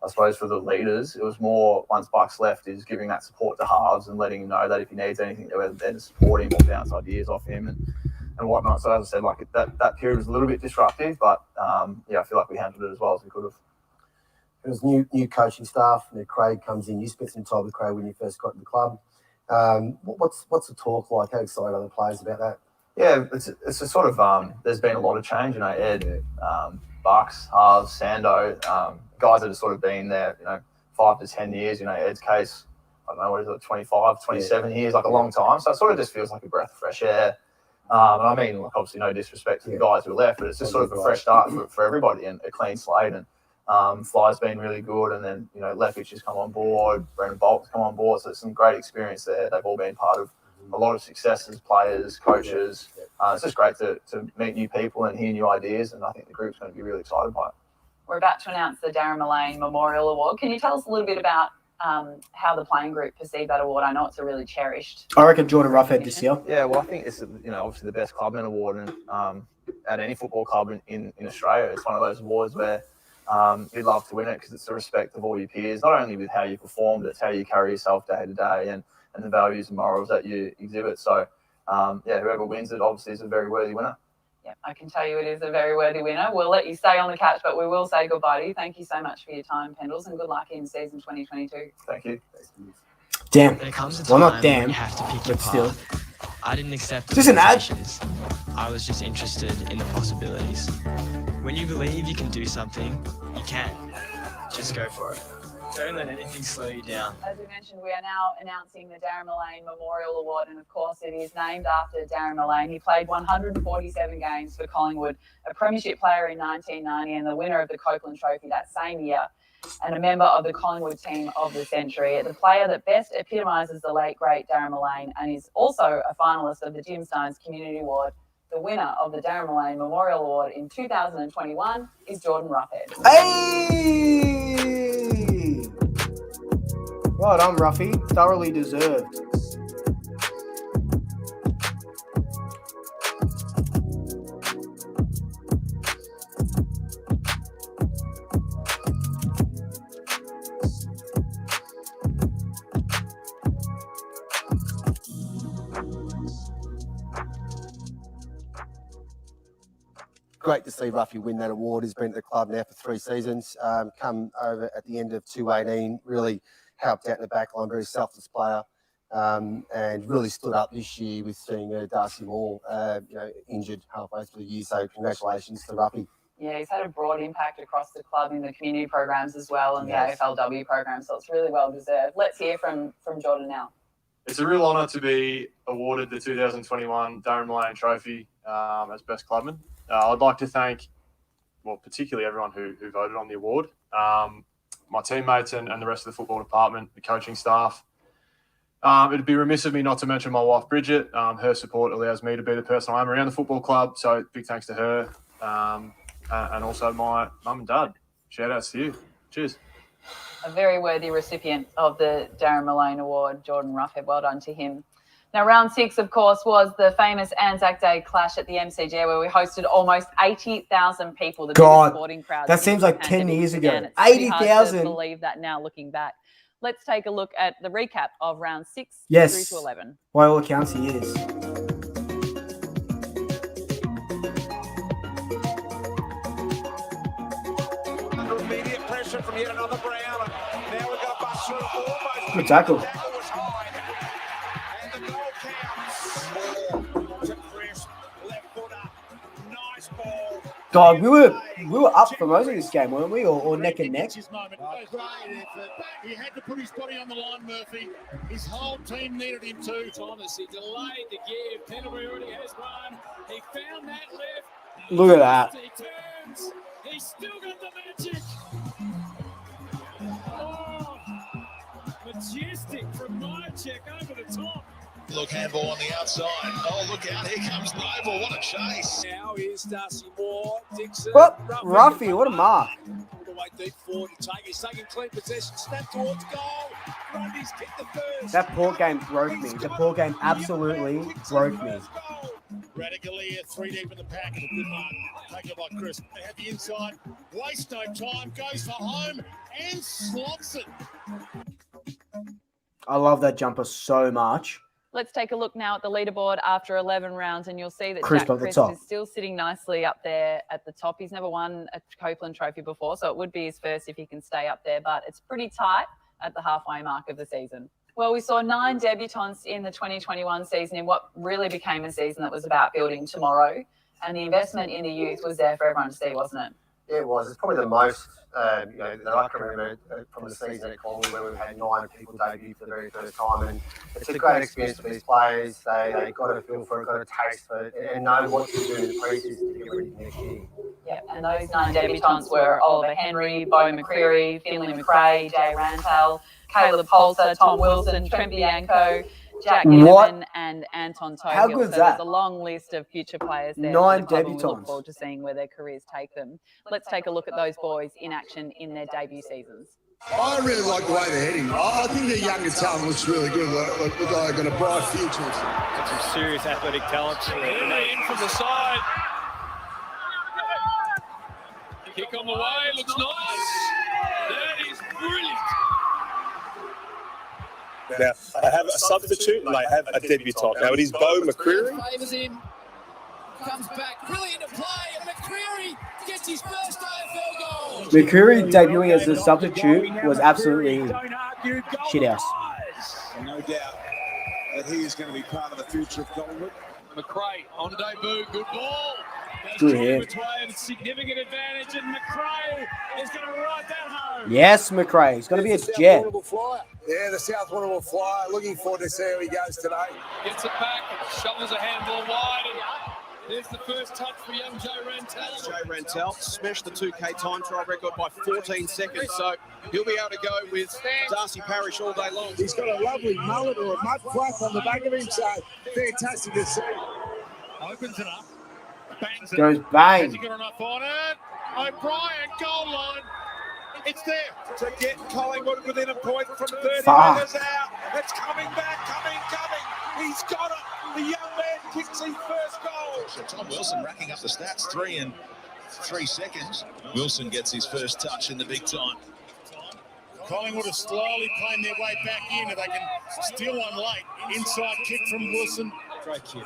I suppose for the leaders, it was more, once Bucks left, is giving that support to halves and letting him know that if he needs anything, they're there to support him or bounce ideas off him and whatnot. So as I said, that period was a little bit disruptive, but I feel like we handled it as well as we could have. It was new coaching staff. Craig comes in. You spent some time with Craig when you first got to the club. What's the talk like? How excited are the players about that? Yeah, it's a sort of there's been a lot of change. Ed, Bucks, Harves, Sando, guys that have sort of been there, 5 to 10 years. Ed's case, I don't know, what is it, 25, 27 years, like a long time. So it sort of just feels like a breath of fresh air. And I mean, obviously no disrespect to the guys who left, but it's just sort of a fresh start for everybody and a clean slate. And Fly's been really good, and then Lefic has come on board, Brendan Bolt's come on board, so there's some great experience there. They've all been part of a lot of successes, players, coaches. It's just great to meet new people and hear new ideas, and I think the group's going to be really excited by it. We're about to announce the Darren Mullane Memorial Award. Can you tell us a little bit about how the playing group perceive that award? I know it's a really cherished. I reckon Jordan Roughhead this year. Yeah, well, I think it's obviously the best clubman award, and at any football club in Australia, it's one of those awards where you'd love to win it because it's the respect of all your peers, not only with how you perform, but it's how you carry yourself day to day and the values and morals that you exhibit. So, whoever wins it obviously is a very worthy winner. Yeah, I can tell you it is a very worthy winner. We'll let you stay on the couch, but we will say goodbye to you. Thank you so much for your time, Pendles, and good luck in season 2022. Thank you. Damn. There comes a Well, time not damn, when you have to pick your but still. path. I didn't accept Is this an ad? invitations. I was just interested in the possibilities. When you believe you can do something, you can. Just go for it. Don't let anything slow you down. As we mentioned, we are now announcing the Darren Mullane Memorial Award, and of course it is named after Darren Mullane. He played 147 games for Collingwood, a premiership player in 1990 and the winner of the Copeland Trophy that same year, and a member of the Collingwood team of the century. The player that best epitomises the late, great Darren Mullane, and is also a finalist of the Jim Stones Community Award. The winner of the Darren Mullane Memorial Award in 2021 is Jordan Roughhead. Hey! Well done, Ruffy. Thoroughly deserved. Great to see Ruffy win that award. He's been at the club now for 3 seasons. Come over at the end of 2018, really helped out in the back line, very selfless player, and really stood up this year with seeing Darcy Moore injured halfway through the year. So congratulations to Ruffy. Yeah, he's had a broad impact across the club in the community programs as well and Yes. the AFLW program, so it's really well deserved. Let's hear from Jordan now. It's a real honour to be awarded the 2021 Darren Mullane Trophy as Best Clubman. I'd like to thank, particularly everyone who voted on the award, my teammates and the rest of the football department, the coaching staff. It'd be remiss of me not to mention my wife, Bridget. Her support allows me to be the person I am around the football club, so big thanks to her. And also my mum and dad. Shout outs to you. Cheers. A very worthy recipient of the Darren Mullane Award, Jordan Roughhead. Well done to him. Now, round 6, of course, was the famous Anzac Day clash at the MCG, where we hosted almost 80,000 people. The biggest sporting crowd. That seems like 10 years ago. It's pretty hard to 80,000. believe that now, looking back. Let's take a look at the recap of round 6 Yes. through to 11. By all accounts, he is. possession from yet another Brown. Now we're going to bust through almost. Good tackle. The tackle was high. And the goal counts. To Chris, left footer. Nice ball. God, we were up for most of this game, weren't we? Or neck and neck? His moment. Great effort. He had to put his body on the line, Murphy. His whole team needed him to. Thomas, he delayed the give. Pendlebury already has one. He found that left. Look at that. He turns. He's still got the magic. Oh, majestic from Myercheck over the top. Look, handball on the outside. Oh, look out. Here comes Noble. What a chase. Now here's Darcy Moore. Dixon. What? Ruffy, what a mark. All the way deep forward to take. He's taking clean possession. Snap towards goal. Grundy's kicked the first. That Port game broke me. The Port game absolutely broke me. Radigalia 3 deep in the pack. Good mark. Take it by Chris. They have the inside. Waste no time. Goes for home and slots it. I love that jumper so much. Let's take a look now at the leaderboard after 11 rounds, and you'll see that Chris Jack at the Chris top. is still sitting nicely up there at the top. He's never won a Copeland trophy before, so it would be his first if he can stay up there, but it's pretty tight at the halfway mark of the season. Well, we saw 9 debutants in the 2021 season in what really became a season that was about building tomorrow, and the investment in the youth was there for everyone to see, wasn't it? Yeah, it was. It's probably the most, that I can remember from the season at Copeland where we've had 9 people debut for the very first time. And it's a great experience for these players. They got a feel for it, got a taste for it, and know what to do in the pre-season to get ready for next year. Yeah, and those 9 debutants were Oliver Henry, Bo McCreary, Finley McRae, Jay Rantel, Caleb Holzer, Tom Wilson, Trent Bianco, Jack Ginnivan, and Anton Tohill. How good is so that? There's a long list of future players there. 9 for the club, and we look debutants. forward to seeing where their careers take them. Let's take a look at those boys in action in their debut seasons. I really like the way they're heading. I think their younger talent looks really good. Look like they've got a bright future. Got some serious athletic talent. In from the side. Kick on the way. Looks nice. That is brilliant. Now, they have a substitute and they have a debutant. Now, it is Bo McCreary. Favors in. Comes back. Brilliant to play. And McCreary gets his first AFL goal. McCreary debuting as a substitute was absolutely shit house. No doubt that he is going to be part of the future of Collingwood. McRae on debut. Good ball. Good hit. Significant advantage, and McRae is going to ride that home. Yes, McRae. He's going to be a jet. Yeah, the South Warrnambool Flyer. Looking forward to see how he goes today. Gets it back, shovels a handball wide, and there's the first touch for young Joe Rantel. Joe Rantel smashed the 2K time trial record by 14 seconds, so he'll be able to go with Darcy Parish all day long. He's got a lovely mullet or a mud flap on the back of him, so fantastic to see. Opens it up. Bangs it. Goes bang. Has he got enough on it? O'Brien, goal line. It's there. To get Collingwood within a point from 30 Fuck. metres out. It's coming back, coming. He's got it. The young man kicks his first goal. So Tom Wilson racking up the stats, 3 in 3 seconds. Wilson gets his first touch in the big time. Collingwood are slowly playing their way back in, and they can steal one late. Inside kick from Wilson. Great kick.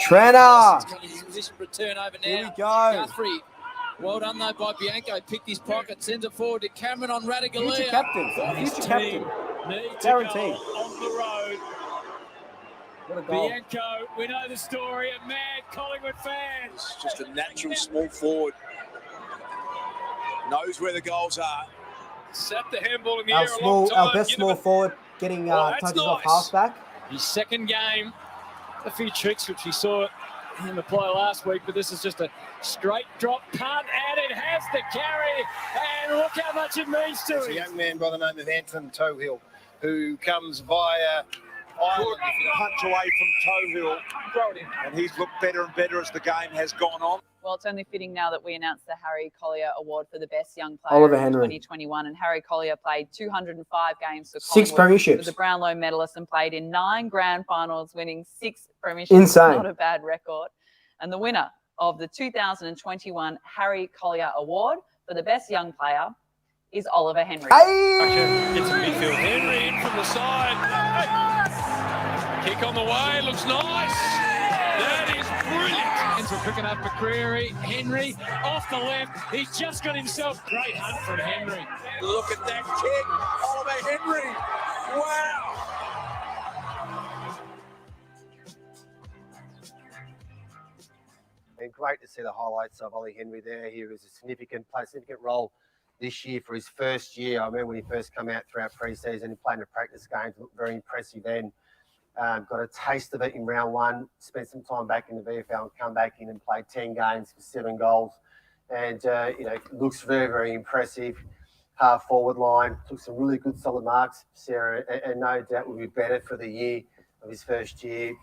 Trenner. Position for a turnover now. Here we go. Guthrie. Well done though by Bianco. Picked his pocket, sends it forward to Cameron on Radigalia. Future captain. Future captain. Guaranteed. On the road. What a goal. Bianco, we know the story. A mad Collingwood fan. It's just a natural small forward. Knows where the goals are. Set the handball in the Our air a long time. best small forward getting that's touches off nice. halfback. His second game. A few tricks which we saw him apply last week, but this is just a straight drop punt, and it has to carry. And look how much it means to It's a him. young man by the name of Anton Tohill, who comes via Ireland. Punch away from Tohill. And he's looked better and better as the game has gone on. Well, it's only fitting now that we announced the Harry Collier Award for the best young player Oliver in Henry. 2021. And Harry Collier played 205 games for 6 Collingwood, premierships. was a Brownlow medalist and played in 9 grand finals, winning 6 premierships. Insane. Not a bad record. And the winner of the 2021 Harry Collier Award for the best young player is Oliver Henry. Gets a midfield. Henry in from the side. Kick on the way. Looks nice. That is brilliant. And Lions were quick enough. McCreary, Henry, off the left. He's just got himself. Great hunt from Henry. Look at that kick. Oliver Henry. Wow. And great to see the highlights of Ollie Henry there. He was a played a significant role this year for his first year. I remember when he first came out throughout pre-season, he played in the practice games, looked very impressive then. Got a taste of it in round one, spent some time back in the VFL and come back in and played 10 games for 7 goals. And, looks very, very impressive. Half forward line, took some really good solid marks, Sarah, and no doubt will be better for the year of his first year.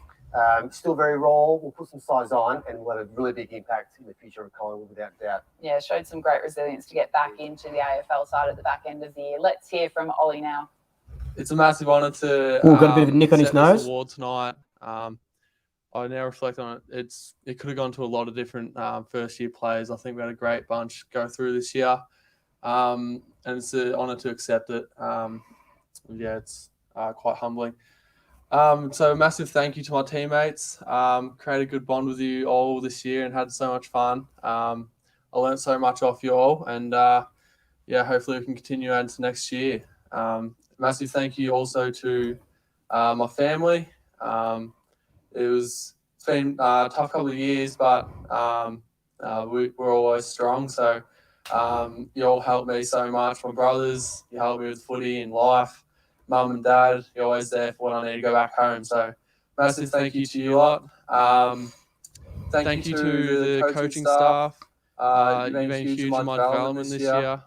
Still very raw. We'll put some size on and we'll have a really big impact in the future of Collingwood without doubt. Yeah, showed some great resilience to get back into the AFL side at the back end of the year. Let's hear from Ollie now. It's a massive honour to got a bit of a nick on his nose. This award tonight. I now reflect on it. It could have gone to a lot of different first year players. I think we had a great bunch go through this year, and it's an honour to accept it. It's quite humbling. So a massive thank you to my teammates. Created a good bond with you all this year and had so much fun. I learned so much off you all, and hopefully we can continue into next year. Massive thank you also to my family. It's been a tough couple of years, but we're always strong. So you all helped me so much. My brothers, you helped me with footy and life. Mum and dad, you're always there for when I need to go back home. So massive thank you to you lot. Thank you to the coaching staff. You've been huge in my development this year.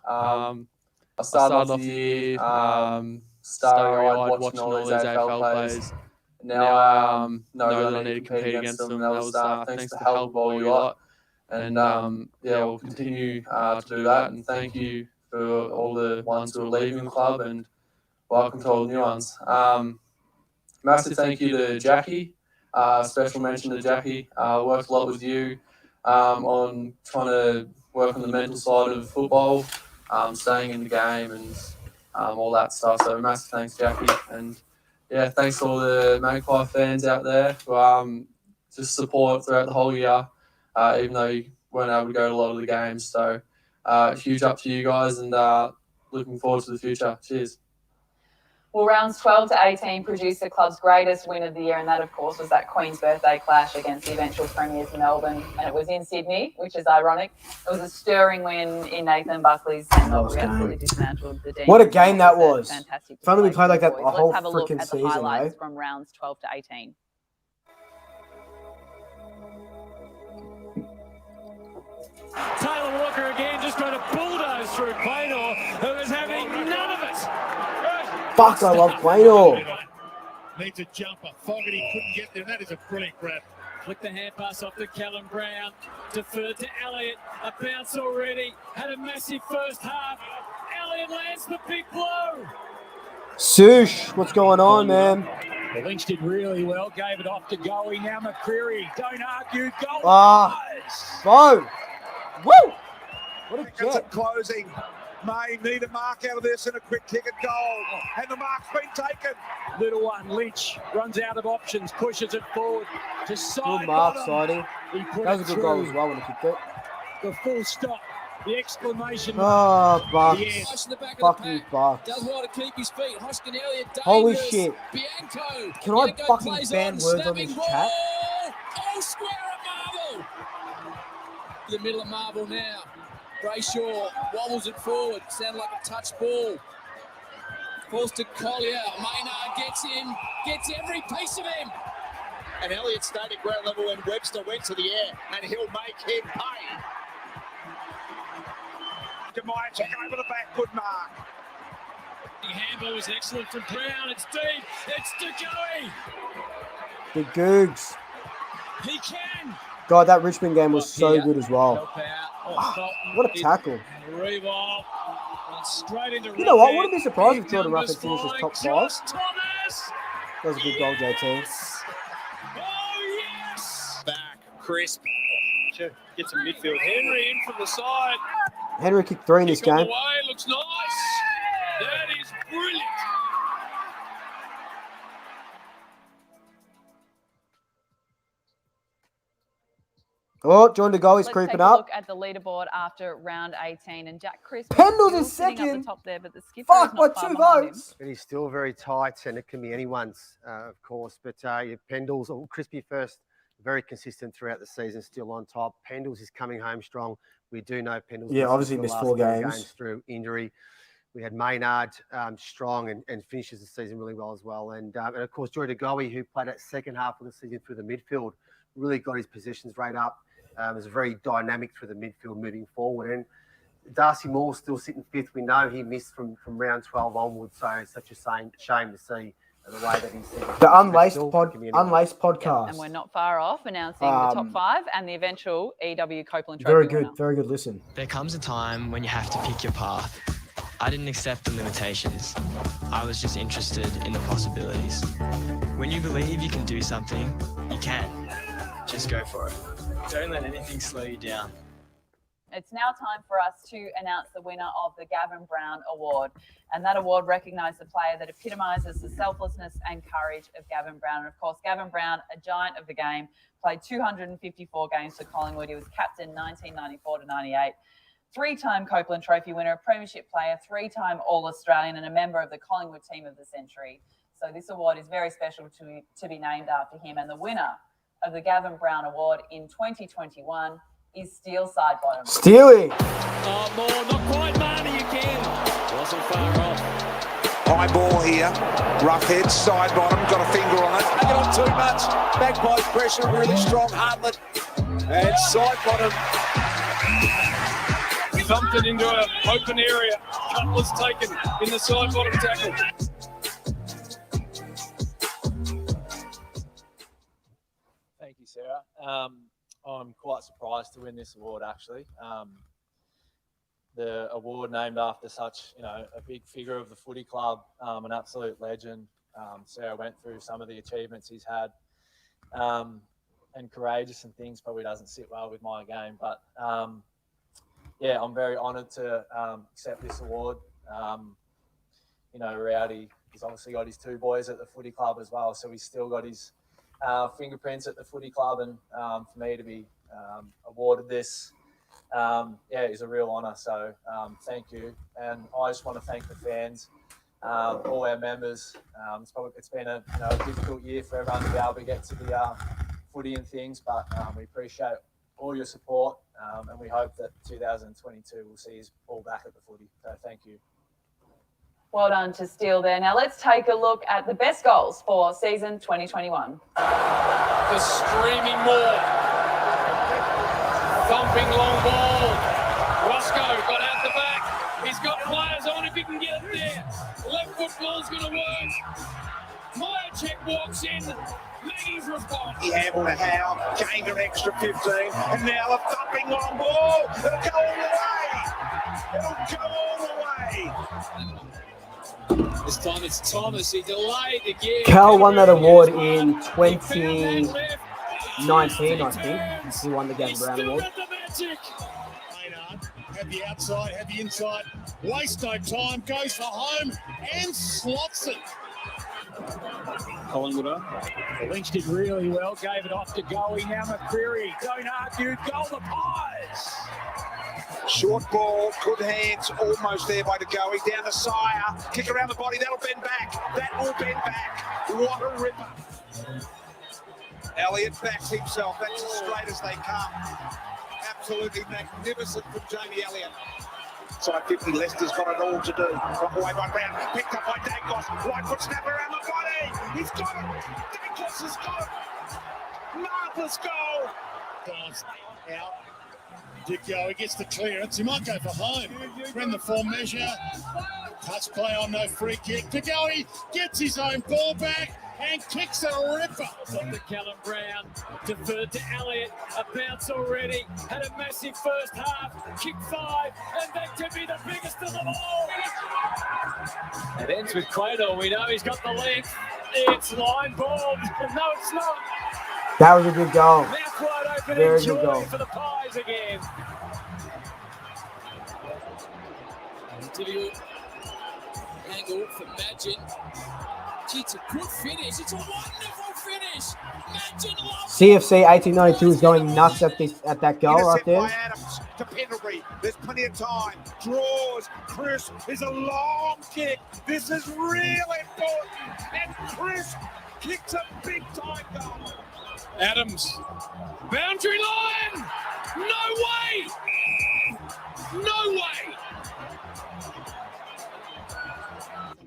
I started off the year starry-eyed watching all these AFL players. Now I know that I need to compete against them. That was thanks to the help of all you lot. And we'll continue to do that. And thank you for all the ones who are leaving the club, and welcome to all the new ones. Massive thank you to Jackie. Special mention to Jackie. Worked a lot with you on trying to work on the mental side of football, staying in the game and all that stuff. So massive thanks, Jackie. And thanks to all the Magpie fans out there for just support throughout the whole year, even though you weren't able to go to a lot of the games. So huge up to you guys, and looking forward to the future. Cheers. Well, rounds 12 to 18 produced the club's greatest win of the year, and that, of course, was that Queen's Birthday clash against the eventual premiers Melbourne, and it was in Sydney, which is ironic. It was a stirring win in Nathan Buckley's and we absolutely dismantled the Dean. What a game that was. Fantastic. If only we played like that a whole Let's have a look freaking at the season, highlights eh? from rounds 12 to 18. Taylor Walker again just trying to bulldoze through Playnor, who is having none of it. Fuck, I love Playnor. Needs a jumper. Fogarty couldn't get there. That is a brilliant grab. Flick the hand pass off to Callum Brown. Deferred to Elliott. A bounce already. Had a massive first half. Elliott lands the big blow. Sush, what's going on, man? Well, Lynch did really well. Gave it off to Goey. Now McCreary. Don't argue. Goal. Bo. Woo! What a It's jet. closing. May need a mark out of this and a quick kick at goal. And the mark's been taken. Little one, Lynch, runs out of options, pushes it forward to side Good mark, bottom. Sidey. He put That was a it good through. goal as well when he kicked it. The full stop, the exclamation Oh, Bucks. Yes. Fucking Bucks. Does well to keep his feet. Hoskin Elliott, Holy dangerous. shit. Bianco. Can I Bianco fucking plays ban on, words on snapping this ball. chat? Oh, square at Marvel. The middle of Marvel now. Brayshaw wobbles it forward. Sounded like a touch ball. Falls to Collier. Maynard gets him. Gets every piece of him. And Elliott stayed at ground level and Webster went to the air, and he'll make him pay. Demaya check over the back. Good mark. The handball was excellent from Brown. It's deep. It's to Joey. The Googs. He can. God, that Richmond game was so good as well. What a tackle. Reebok. Straight into You know what? Wouldn't be surprised if Jordan numbers Ruffin finishes flying. top 5. Josh Thomas. That was a good goal, JT. Oh, yes. Back, crisp. Get some midfield. Henry in from the side. Henry kicked 3 in this Kick on game. the way. Looks nice. That is brilliant. Oh, John De Gaulle is Let's creeping take a up. look at the leaderboard after round 18, and Jack Crisp Pendles still is sitting up second. the top there, but the skipper Fuck, is not by far 2 behind him. votes. It is still very tight, and it can be anyone's, of course. But yeah, Pendles, Crispy first, very consistent throughout the season, still on top. Pendles is coming home strong. We do know Pendles. Yeah, obviously the missed last 4 4 games. through injury. We had Maynard strong and finishes the season really well as well. And of course, Joy De Gaulle, who played that second half of the season through the midfield, really got his possessions rate up. Was very dynamic through the midfield moving forward. And Darcy Moore still sitting 5th. We know he missed from round 12 onwards, so it's such a shame to see the way that he's The Unlaced podcast. And we're not far off announcing the top 5 and the eventual EW Copeland Trophy Very good, winner. very good listen. There comes a time when you have to pick your path. I didn't accept the limitations. I was just interested in the possibilities. When you believe you can do something, you can. Just go for it. Don't let anything slow you down. It's now time for us to announce the winner of the Gavin Brown Award. And that award recognised the player that epitomises the selflessness and courage of Gavin Brown. And of course, Gavin Brown, a giant of the game, played 254 games for Collingwood. He was captain 1994 to 98. 3-time Copeland Trophy winner, a premiership player, 3-time All-Australian and a member of the Collingwood team of the century. So this award is very special to be named after him. And the winner of the Gavin Brown Award in 2021 is Steel Sidebottom. Steely. Oh, more, not quite Marnie again. Wasn't far off. High ball here. Rough head, side bottom, got a finger on it. Take it on too much. Bagpipe pressure, really strong. Hartlet. And side bottom. Thumped it into an open area. Cutlass taken in the side bottom tackle. Thank you, Sarah. I'm quite surprised to win this award, actually. The award named after such, a big figure of the footy club, an absolute legend. Sarah went through some of the achievements he's had, and courageous and things probably doesn't sit well with my game. But yeah, I'm very honoured to accept this award. Rowdy, he's obviously got his 2 boys at the footy club as well, so he's still got his fingerprints at the footy club, and for me to be awarded this, is a real honour. So thank you, and I just want to thank the fans, all our members. It's been a difficult year for everyone to be able to get to the footy and things, but we appreciate all your support, and we hope that 2022 will see us all back at the footy. So thank you. Well done to Steele there. Now let's take a look at the best goals for season 2021. The streaming Moore. Thumping long ball. Roscoe got out the back. He's got players on if he can get it there. Left foot ball's going to work. Myercheck walks in. Maggie's response. He handled a Howe, gained an extra 15, and now a thumping long ball. It'll go all the way. It'll go all the way. This time it's Thomas. He delayed again. Cal won that award in 2019, I think. He won the Gavin Brown Award. Maynard had the outside, had the inside. Waste no time, goes for home and slots it. Collingwood linched it really well, gave it off to Goey. Now McCreary, don't argue, goal the Pies. Short ball, good hands, almost there by De Gaulle. Down to Sire, kick around the body, that'll bend back. That will bend back. What a ripper. Elliott backs himself. That's as straight as they come. Absolutely magnificent from Jamie Elliott. Side 50, Leicester's got it all to do. Drop away by Brown, picked up by Dankos. Right foot snap around the body. He's got it. Dankos has got it. Martha's goal. Does out. Dicko, he gets the clearance. He might go for home. Ran the form measure. Touch play on no free kick. Dicko gets his own ball back and kicks a ripper. Up to Callum Brown, deferred to Elliott. A bounce already. Had a massive first half. Kick 5, and that could be the biggest of them all. It ends with Quaidor. We know he's got the length. It's line ball. No, it's not. That was a good goal. Mouth wide open. Very good goal. For the Pies again. Difficult angle for Magin. Gee, it's a good finish. It's a wonderful finish. boys. CFC 1892 is going nuts at that goal right there. By Adams to Pendlebury. There's plenty of time. Draws. Chris is a long kick. This is really important. And Chris kicks a big time goal. Adams. Boundary line. No way. No way.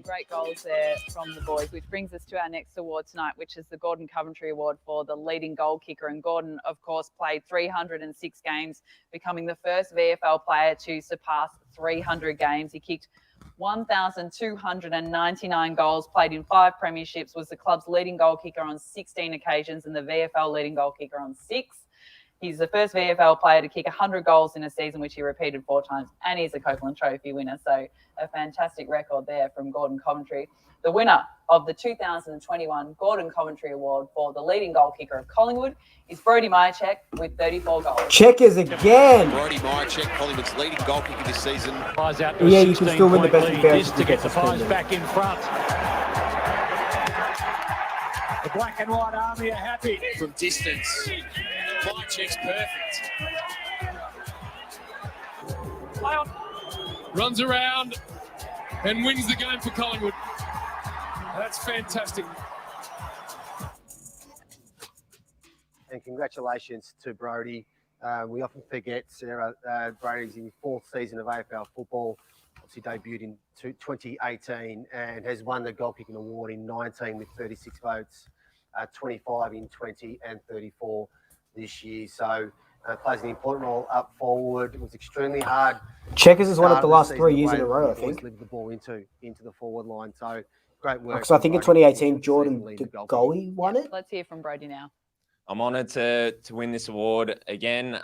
Great goals there from the boys, which brings us to our next award tonight, which is the Gordon Coventry Award for the leading goal kicker. And Gordon, of course, played 306 games, becoming the first VFL player to surpass 300 games. He kicked 1,299 goals, played in 5 premierships, was the club's leading goal kicker on 16 occasions and the VFL leading goal kicker on 6. He's the first VFL player to kick 100 goals in a season, which he repeated 4 times, and he's a Copeland Trophy winner. So a fantastic record there from Gordon Coventry. The winner of the 2021 Gordon Coventry Award for the leading goal kicker of Collingwood is Brodie Myercheck with 34 goals. Checkers again. Brodie Myercheck, Collingwood's leading goal kicker this season. Yeah, you can still win the best and fairest to get the Pies back in front. The black and white army are happy. From distance, Myercheck's perfect. Runs around and wins the game for Collingwood. That's fantastic. And congratulations to Brodie. We often forget Sarah, Brodie's in his 4th season of AFL football. Obviously debuted in 2018 and has won the goal kicking award in 19 with 36 votes, 25 in 20 and 34 this year. So plays an important role up forward. It was extremely hard. Checkers has won it the last 3 years in a row, I think. Lived the ball into the forward line. So great work. Because I think in 2018, Jordan Goey won it. Let's hear from Brodie now. I'm honoured to win this award again. It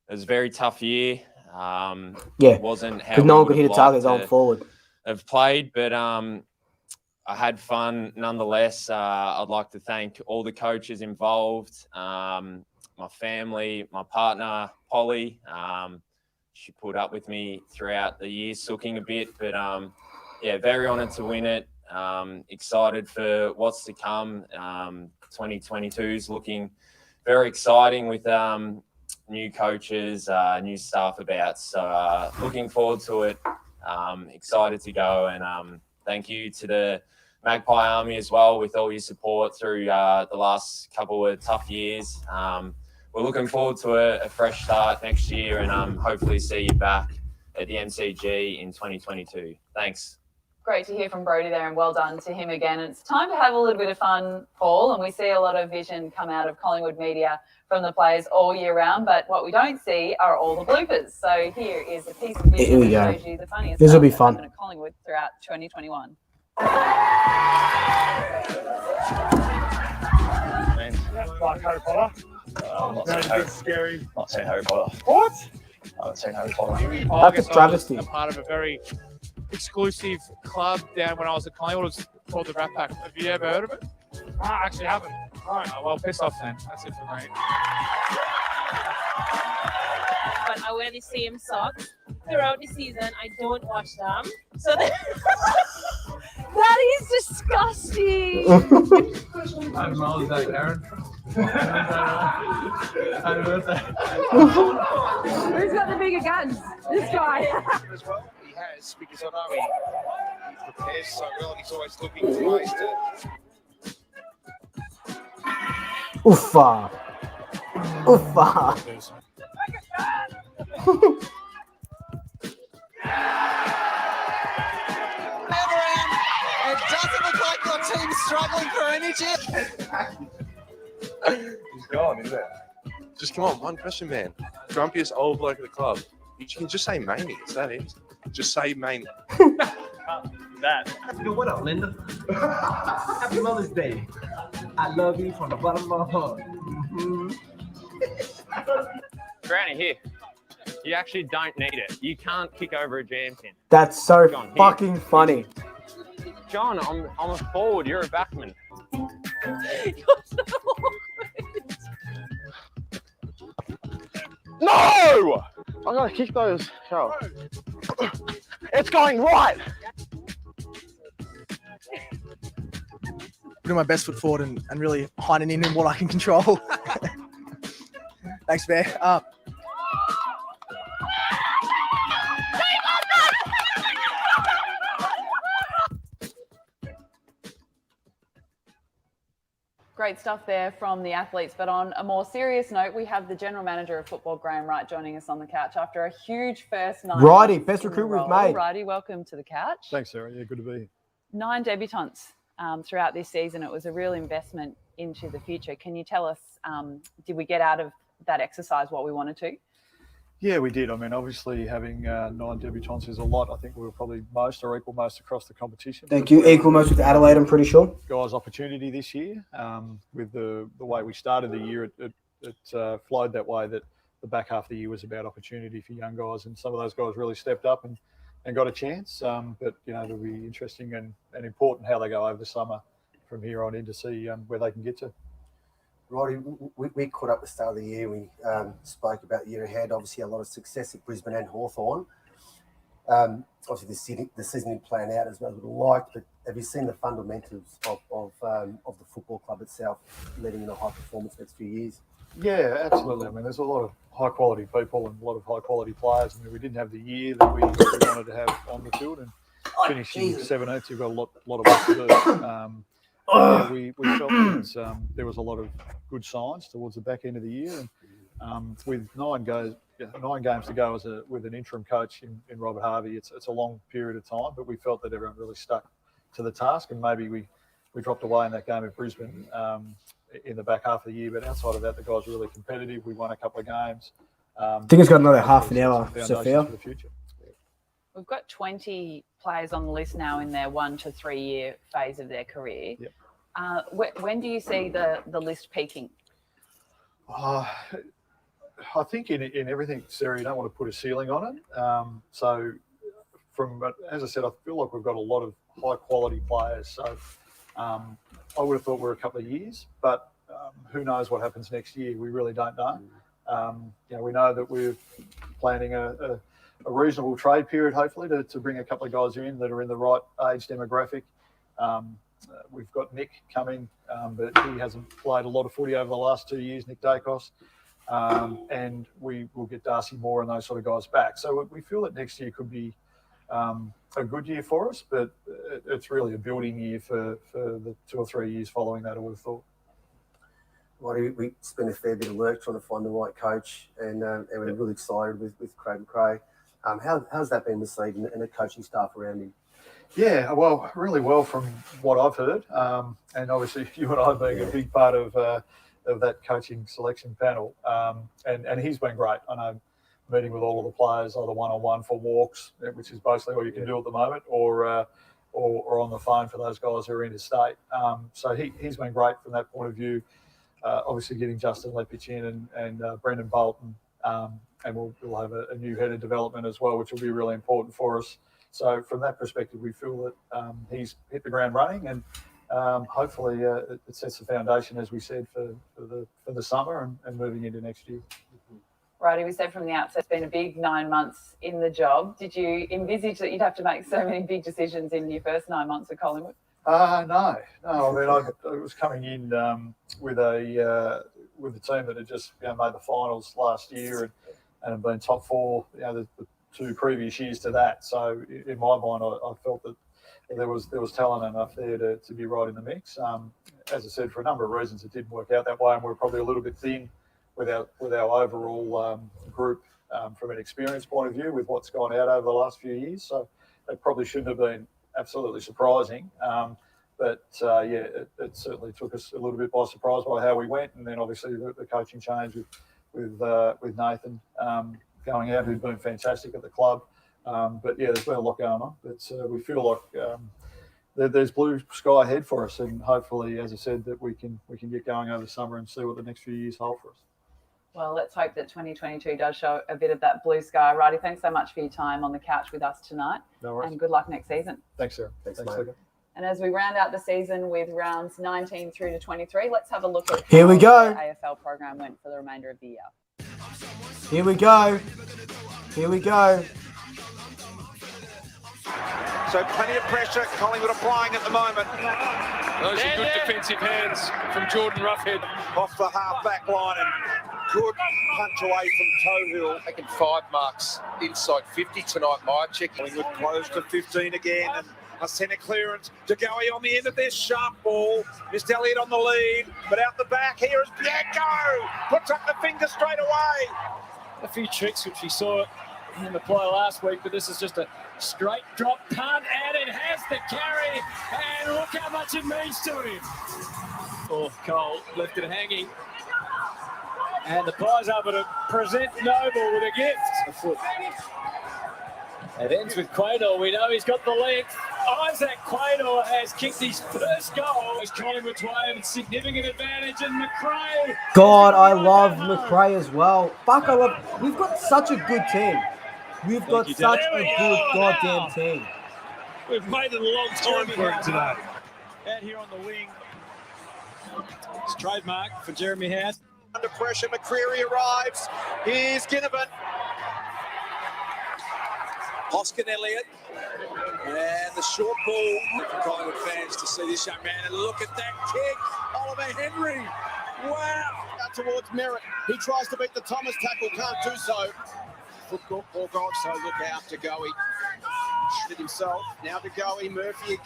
was a very tough year. Yeah, wasn't how because no one we could hit a would target like on forward. Have played, but I had fun nonetheless. I'd like to thank all the coaches involved, my family, my partner Polly. She put up with me throughout the years, sooking a bit, but yeah, very honoured to win it. Excited for what's to come. 2022 is looking very exciting with new coaches, new staff about. So looking forward to it. Excited to go, and thank you to the Magpie Army as well with all your support through the last couple of tough years. We're looking forward to a fresh start next year, and hopefully see you back at the MCG in 2022. Thanks. Great to hear from Brodie there, and well done to him again. And it's time to have a little bit of fun, Paul, and we see a lot of vision come out of Collingwood media from the players all year round, but what we don't see are all the bloopers. So here is a piece of vision that shows you the funniest This will be stuff fun. that happened at Collingwood throughout 2021. Like Harry Potter. Not Very seen Harry, big, scary. not seen Harry Potter. What? I haven't seen Harry Potter. I That's guess a travesty. I was a part of a very exclusive club down when I was at Collingwood. It was called the Rat Pack. Have you ever heard of it? I actually haven't. All right, well, piss off then. That's it for me. But I wear the same socks throughout the season. I don't wash them. So that is disgusting. I'm Miles Day, Aaron. Who's got the bigger guns? This guy. As well, he has, because I know he prepares so well, and he's always looking for ways to. Uffa. Uffa. It doesn't look like your team's struggling for energy. He's gone, isn't it? Just come on, one question, man. Grumpiest old bloke at the club. You can just say Mamie. It's that easy. Just say Mamie. That. What up, Linda? Happy Mother's Day. I love you from the bottom of my heart. Granny, here. You actually don't need it. You can't kick over a jam pin. That's so John, here. fucking funny. John, I'm a forward. You're a backman. No! I gotta kick those. Carol. It's going right. putting my best foot forward and really hiding in what I can control. Thanks, Bear. Great stuff there from the athletes. But on a more serious note, we have the General Manager of Football, Graham Wright, joining us on the couch after a huge first 9 Righty, months best in the recruit we've role. made. Righty, welcome to the couch. Thanks, Sarah. Yeah, good to be here. 9 debutants throughout this season. It was a real investment into the future. Can you tell us, did we get out of that exercise what we wanted to? Yeah, we did. I mean, obviously having 9 debutants is a lot. I think we were probably most or equal most across the competition. Thank you. Equal most with Adelaide, I'm pretty sure. Guys' opportunity this year. With the way we started the year, it flowed that way, that the back half of the year was about opportunity for young guys, and some of those guys really stepped up and got a chance. But, you know, it'll be interesting and important how they go over the summer from here on in to see where they can get to. Roddy, we caught up at the start of the year. We spoke about the year ahead. Obviously, a lot of success at Brisbane and Hawthorn. Obviously, the season didn't plan out as well as we would like, but have you seen the fundamentals of the football club itself leading in a high performance next few years? Yeah, absolutely. I mean, there's a lot of high-quality people and a lot of high-quality players. I mean, we didn't have the year that we wanted to have on the field, and finishing 17th, you've got a lot of work to do. Yeah, we felt that there was a lot of good signs towards the back end of the year, and with 9 games to go with an interim coach in Robert Harvey, it's a long period of time, but we felt that everyone really stuck to the task, and maybe we dropped away in that game at Brisbane in the back half of the year. But outside of that, the guys were really competitive. We won a couple of games. I think it's got another half an hour, Sophia. For the future. We've got 20 players on the list now in their 1 to 3 year phase of their career. Yep. When do you see the list peaking? I think in everything, Sarah, you don't want to put a ceiling on it. So, as I said, I feel like we've got a lot of high quality players. So, I would have thought we're a couple of years, but who knows what happens next year? We really don't know. You know, we know that we're planning a reasonable trade period, hopefully, to bring a couple of guys in that are in the right age demographic. We've got Nick coming, but he hasn't played a lot of footy over the last 2 years, Nick Dacos. And we will get Darcy Moore and those sort of guys back. So we feel that next year could be a good year for us, but it's really a building year for the 2 or 3 years following that, I would have thought. Well, we spent a fair bit of work trying to find the right coach, and we're really excited with Craig McRae. How's that been received and the coaching staff around him? Yeah, well, really well from what I've heard, and obviously you and I being a big part of that coaching selection panel, and he's been great. I know meeting with all of the players, either one-on-one for walks, which is basically what you can do at the moment, or on the phone for those guys who are interstate. So he's been great from that point of view. Obviously getting Justin Lepich in and Brendan Bolton, and we'll have a new head of development as well, which will be really important for us. So from that perspective, we feel that he's hit the ground running, and hopefully it sets the foundation, as we said, for the summer and moving into next year. Righty, we said from the outset, it's been a big 9 months in the job. Did you envisage that you'd have to make so many big decisions in your first 9 months at Collingwood? No. I mean, I was coming in with a team that had just made the finals last year and had been top 4, the 2 previous years to that. So in my mind, I felt that there was talent enough there to be right in the mix. As I said, for a number of reasons, it didn't work out that way, and we're probably a little bit thin with our overall group from an experience point of view with what's gone out over the last few years. So it probably shouldn't have been absolutely surprising. But it certainly took us a little bit by surprise by how we went, and then obviously the coaching change with Nathan going out, who's been fantastic at the club. But yeah, there's been a lot going on. But we feel like there's blue sky ahead for us, and hopefully, as I said, that we can get going over the summer and see what the next few years hold for us. Well, let's hope that 2022 does show a bit of that blue sky. Righty, thanks so much for your time on the couch with us tonight. No worries. And good luck next season. Thanks, Sarah. Thanks Luca. And as we round out the season with rounds 19 through to 23, let's have a look at Here we go. The AFL program went for the remainder of the year. Here we go. So plenty of pressure. Collingwood applying at the moment. Those are good defensive hands from Jordan Roughhead. Off the half-back line and good punch away from Toehill. Taking 5 marks inside 50 tonight, my check. Collingwood close to 15 again. And a centre clearance to go on the end of this sharp ball. Missed Elliott on the lead, but out the back here is Bianco. Puts up the finger straight away. A few tricks which we saw in the play last week, but this is just a straight drop punt, and it has the carry, and look how much it means to him. Oh, Cole left it hanging, and the Pies able to present Noble with a gift. A foot. It ends with Quaynor. We know he's got the length. Isaac Quaynor has kicked his first goal. It's Collingwood's way of significant advantage, and McRae. God, I love McRae as well. Fuck, I love. We've got such a good team. We've got such a good goddamn team. We've made it a long time for it today. Out here on the wing. It's trademark for Jeremy House. Under pressure, McCreary arrives. Here's Ginnivan. Hoskin Elliott, and the short ball for Collingwood fans to see this young man. And look at that kick, Oliver Henry. Wow. Out towards Merritt. He tries to beat the Thomas tackle, can't do so. Football God, so look out to Goey. Shit himself. Now to Goey, Murphy.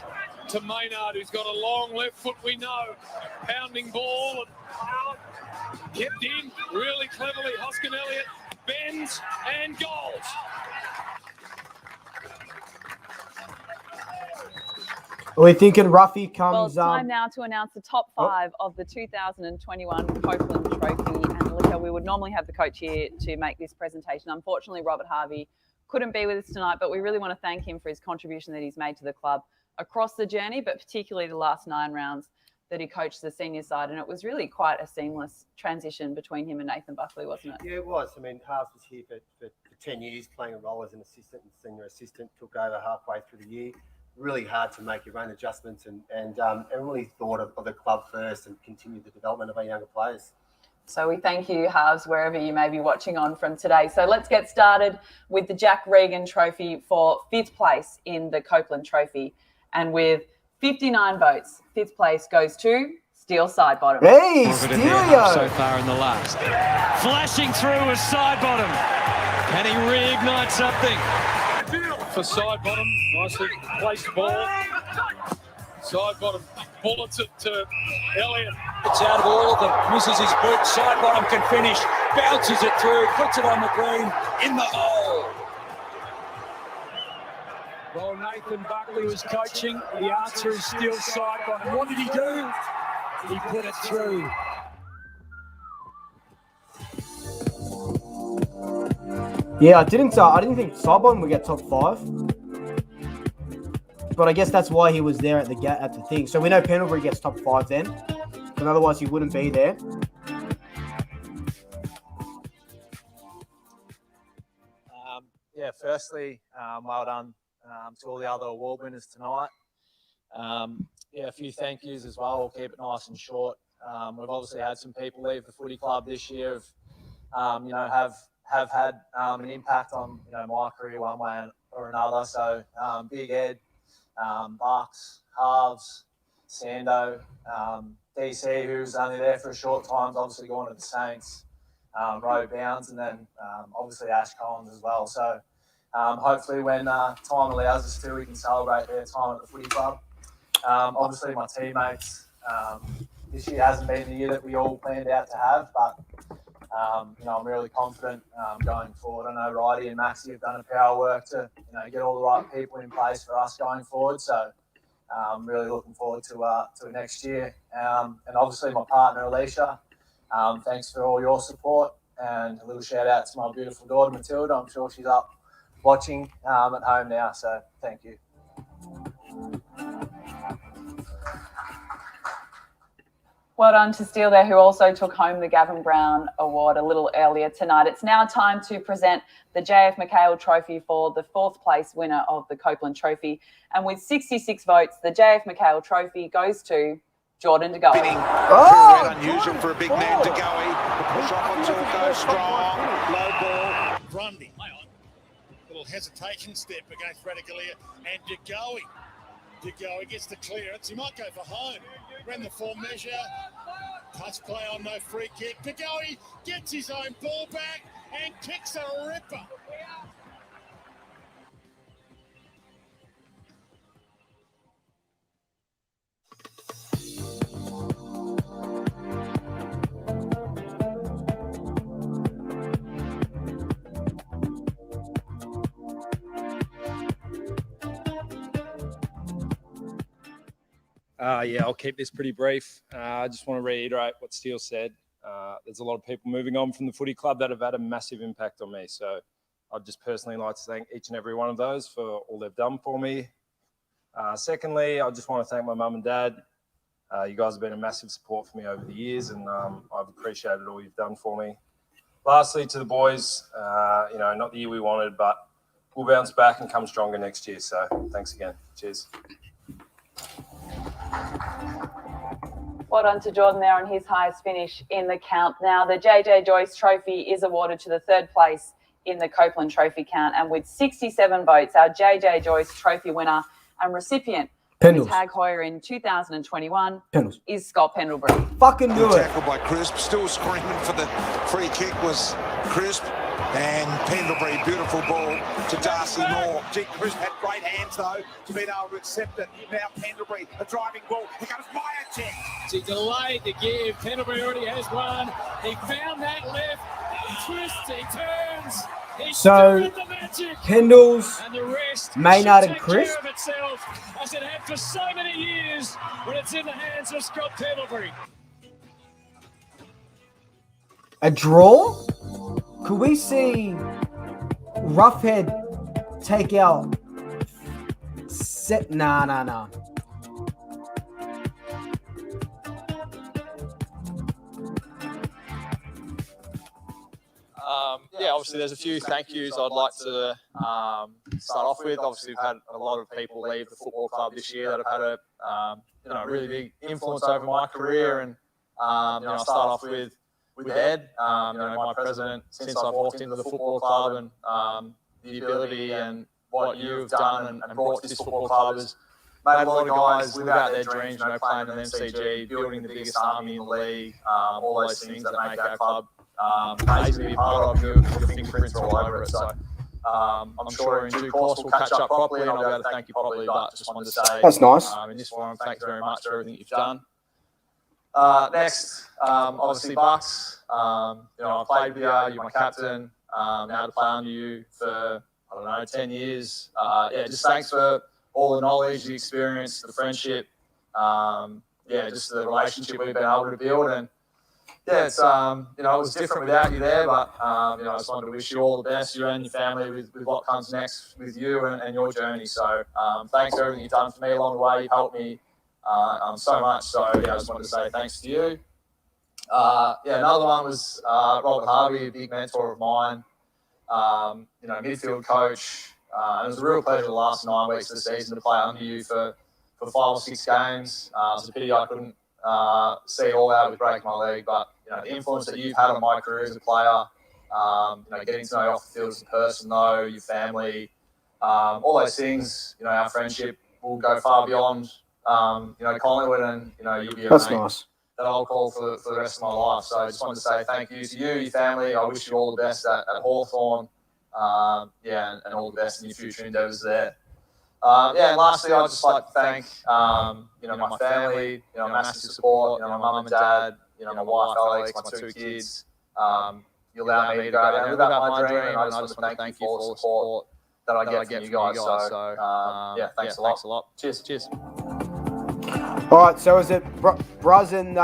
To Maynard, who's got a long left foot, we know. Pounding ball and kept in really cleverly. Hoskin Elliott bends and goals. We're thinking Ruffy comes. Well, it's time now to announce the top 5 of the 2021 Copeland Trophy. And Licker, we would normally have the coach here to make this presentation. Unfortunately, Robert Harvey couldn't be with us tonight, but we really want to thank him for his contribution that he's made to the club across the journey, but particularly the last 9 rounds that he coached the senior side. And it was really quite a seamless transition between him and Nathan Buckley, wasn't it? Yeah, it was. I mean, Harves was here for 10 years, playing a role as an assistant and senior assistant, took over halfway through the year. Really hard to make your own adjustments and really thought of the club first and continue the development of our younger players. So we thank you, Harves, wherever you may be watching on from today. So let's get started with the Jack Regan Trophy for 5th place in the Copeland Trophy. And with 59 votes, 5th place goes to Steel Sidebottom. Hey, Steelio! So far in the last. Flashing through with Sidebottom. Can he reignite something? For Sidebottom, nicely placed ball. Sidebottom bullets it to Elliott. It's out of all of them, misses his boot. Sidebottom can finish, bounces it through, puts it on the green, in the hole. Well, Nathan Buckley was coaching. The answer is still Sidebottom. What did he do? He put it through. Yeah, I didn't think Sidebottom would get top 5. But I guess that's why he was there at the thing. So we know Pendlebury gets top 5 then. But otherwise he wouldn't be there. Yeah, firstly, well done to all the other award winners tonight. Yeah, a few thank yous as well. We'll keep it nice and short. We've obviously had some people leave the footy club this year have had an impact on my career one way or another. So Big Ed, Bucks, Harves, Sando, DC, who's only there for a short time, obviously gone to the Saints, Road Bounds, and then obviously Ash Collins as well. So hopefully when time allows us to, we can celebrate their time at the footy club. Obviously my teammates, this year hasn't been the year that we all planned out to have, but I'm really confident going forward. I know Righty and Maxie have done a power of work to get all the right people in place for us going forward. So I'm really looking forward to next year. And obviously my partner Alicia, thanks for all your support, and a little shout out to my beautiful daughter Matilda. I'm sure she's up watching at home now. So thank you. Well done to Steele there, who also took home the Gavin Brown Award a little earlier tonight. It's now time to present the JF McHale Trophy for the 4th place winner of the Copeland Trophy. And with 66 votes, the JF McHale Trophy goes to Jordan De Goey. Unusual for a big man, De Goey. The push off on Torco, strong, low ball. Grundy. little hesitation step against Radicallia, and DeGoey gets the clearance. He might go for home. Ran the full measure. Touch play on no free kick. DeGoey gets his own ball back and kicks a ripper. Yeah, I'll keep this pretty brief. I just want to reiterate what Steele said. There's a lot of people moving on from the footy club that have had a massive impact on me. So I'd just personally like to thank each and every one of those for all they've done for me. Secondly, I just want to thank my mum and dad. You guys have been a massive support for me over the years, and I've appreciated all you've done for me. Lastly, to the boys, not the year we wanted, but we'll bounce back and come stronger next year. So thanks again. Cheers. Well done to Jordan there on his highest finish in the count. Now, the JJ Joyce Trophy is awarded to the third place in the Copeland Trophy count. And with 67 votes, our JJ Joyce Trophy winner and recipient of the Tag Heuer in 2021 is Scott Pendlebury. Fucking do it. Tackled by Crisp. Still screaming for the free kick was Crisp. And Pendlebury, beautiful ball to Darcy Moore. Gee, Crisp had great hands, though, to be able to accept it. Now Pendlebury, a driving ball. Here comes Myercheck. He delayed the give. Pendlebury already has one. He found that left. He twists, he turns. So, Pendles, Maynard and Crisp. As it had for so many years when it's in the hands of Scott Pendlebury. A draw? Could we see Roughhead take out set? Nah. Yeah, obviously there's a few thank yous I'd like to start off with. Obviously we've had a lot of people leave the football club this year that have had a really big influence over my career, and I start off with Ed, my president, since I've walked into the football club, and the ability and what you've done and brought to this football club has made a lot of guys live out their dreams, playing an MCG, building the biggest army in the league, all those things that make our club amazing to be part of. Your fingerprints are all over it. So I'm sure in due course we'll catch up properly, and I'll be able to thank you properly, but just wanted to say that's nice. In this forum, thanks very much for everything you've done. Next, obviously Bucks. I played with you. You're my captain. Now to play under you for 10 years. Just thanks for all the knowledge, the experience, the friendship. Just the relationship we've been able to build. And it's it was different without you there, but I just wanted to wish you all the best, you and your family, with what comes next with you and your journey. So thanks for everything you've done for me along the way. You've helped me so much. So I just wanted to say thanks to you. Another one was Robert Harvey, a big mentor of mine. Midfield coach. It was a real pleasure the last 9 weeks of the season to play under you for 5 or 6 games. It's a pity I couldn't see all out with breaking my leg, but the influence that you've had on my career as a player, getting to know you off the field as a person, though, your family, all those things, our friendship will go far beyond Collingwood, and you'll be a that's mate nice that I'll call for the rest of my life. So I just wanted to say thank you to you, your family. I wish you all the best at Hawthorn. And all the best in your future endeavours there. And lastly, I'd just like to thank, my family, massive support, my mum and dad, my wife, Alex, my 2 kids. You allow me to go out and live out my dream, and I just want to thank you for all the support that I get from you guys. So, thanks a lot. Cheers. All right, so is it Braz and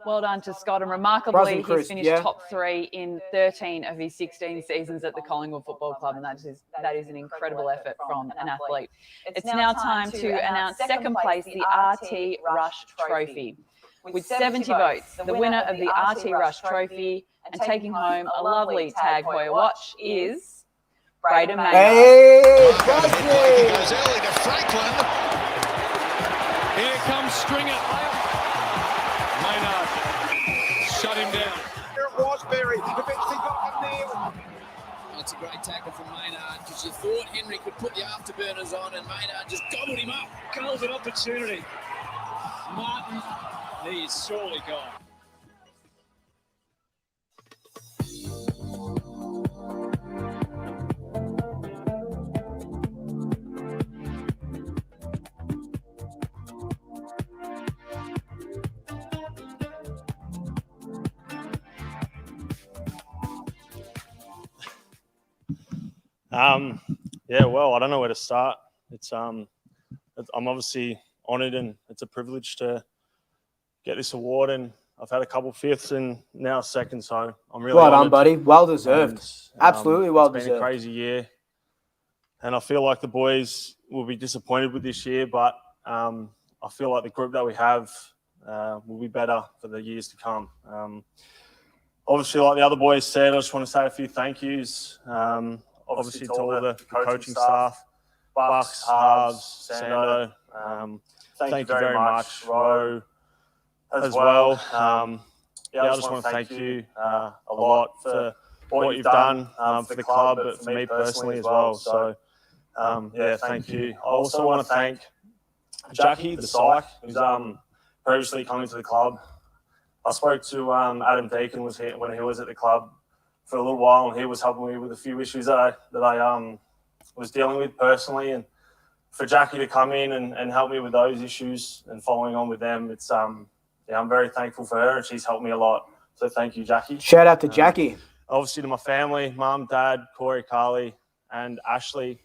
Well done to Scott, and remarkably, Chris, he's finished top 3 in 13 of his 16 seasons at the Collingwood Football Club, and that is an incredible effort from an athlete. It's now time to announce second place, the RT Rush Trophy. With 70 votes, the winner of the RT Rush Trophy and taking home a lovely Tag Heuer watch is Braden Maynard. Hey, He goes early to Franklin. Here comes Stringer. Maynard shut him down. Here it was, Berry. Eventually got the nail. I That's a great tackle from Maynard because you thought Henry could put the afterburners on and Maynard just gobbled him up. Golden opportunity. Martin, he is surely gone. Yeah, well, I don't know where to start. I'm obviously honoured and it's a privilege to get this award, and I've had a couple fifths and now second, so I'm really Well done, honoured. buddy. Well deserved. And, Absolutely well it's been deserved. a crazy year, and I feel like the boys will be disappointed with this year, but I feel like the group that we have will be better for the years to come. Obviously, like the other boys said, I just want to say a few thank yous. Obviously to all the coaching staff, Bucks, Halves, Sando. Thank you very much, Ro, as well. Yeah, I just want to thank you a lot for what you've done for the club, but for me personally as well. So, yeah, thank you. I also want to thank Jackie, the psych, who's previously come into the club. I spoke to Adam Deacon when he was at the club for a little while, and he was helping me with a few issues that I was dealing with personally. And for Jackie to come in and help me with those issues and following on with them, it's yeah, I'm very thankful for her, and she's helped me a lot. So thank you, Jackie. Shout out to Jackie. Obviously to my family, Mum, Dad, Corey, Carly, and Ashley.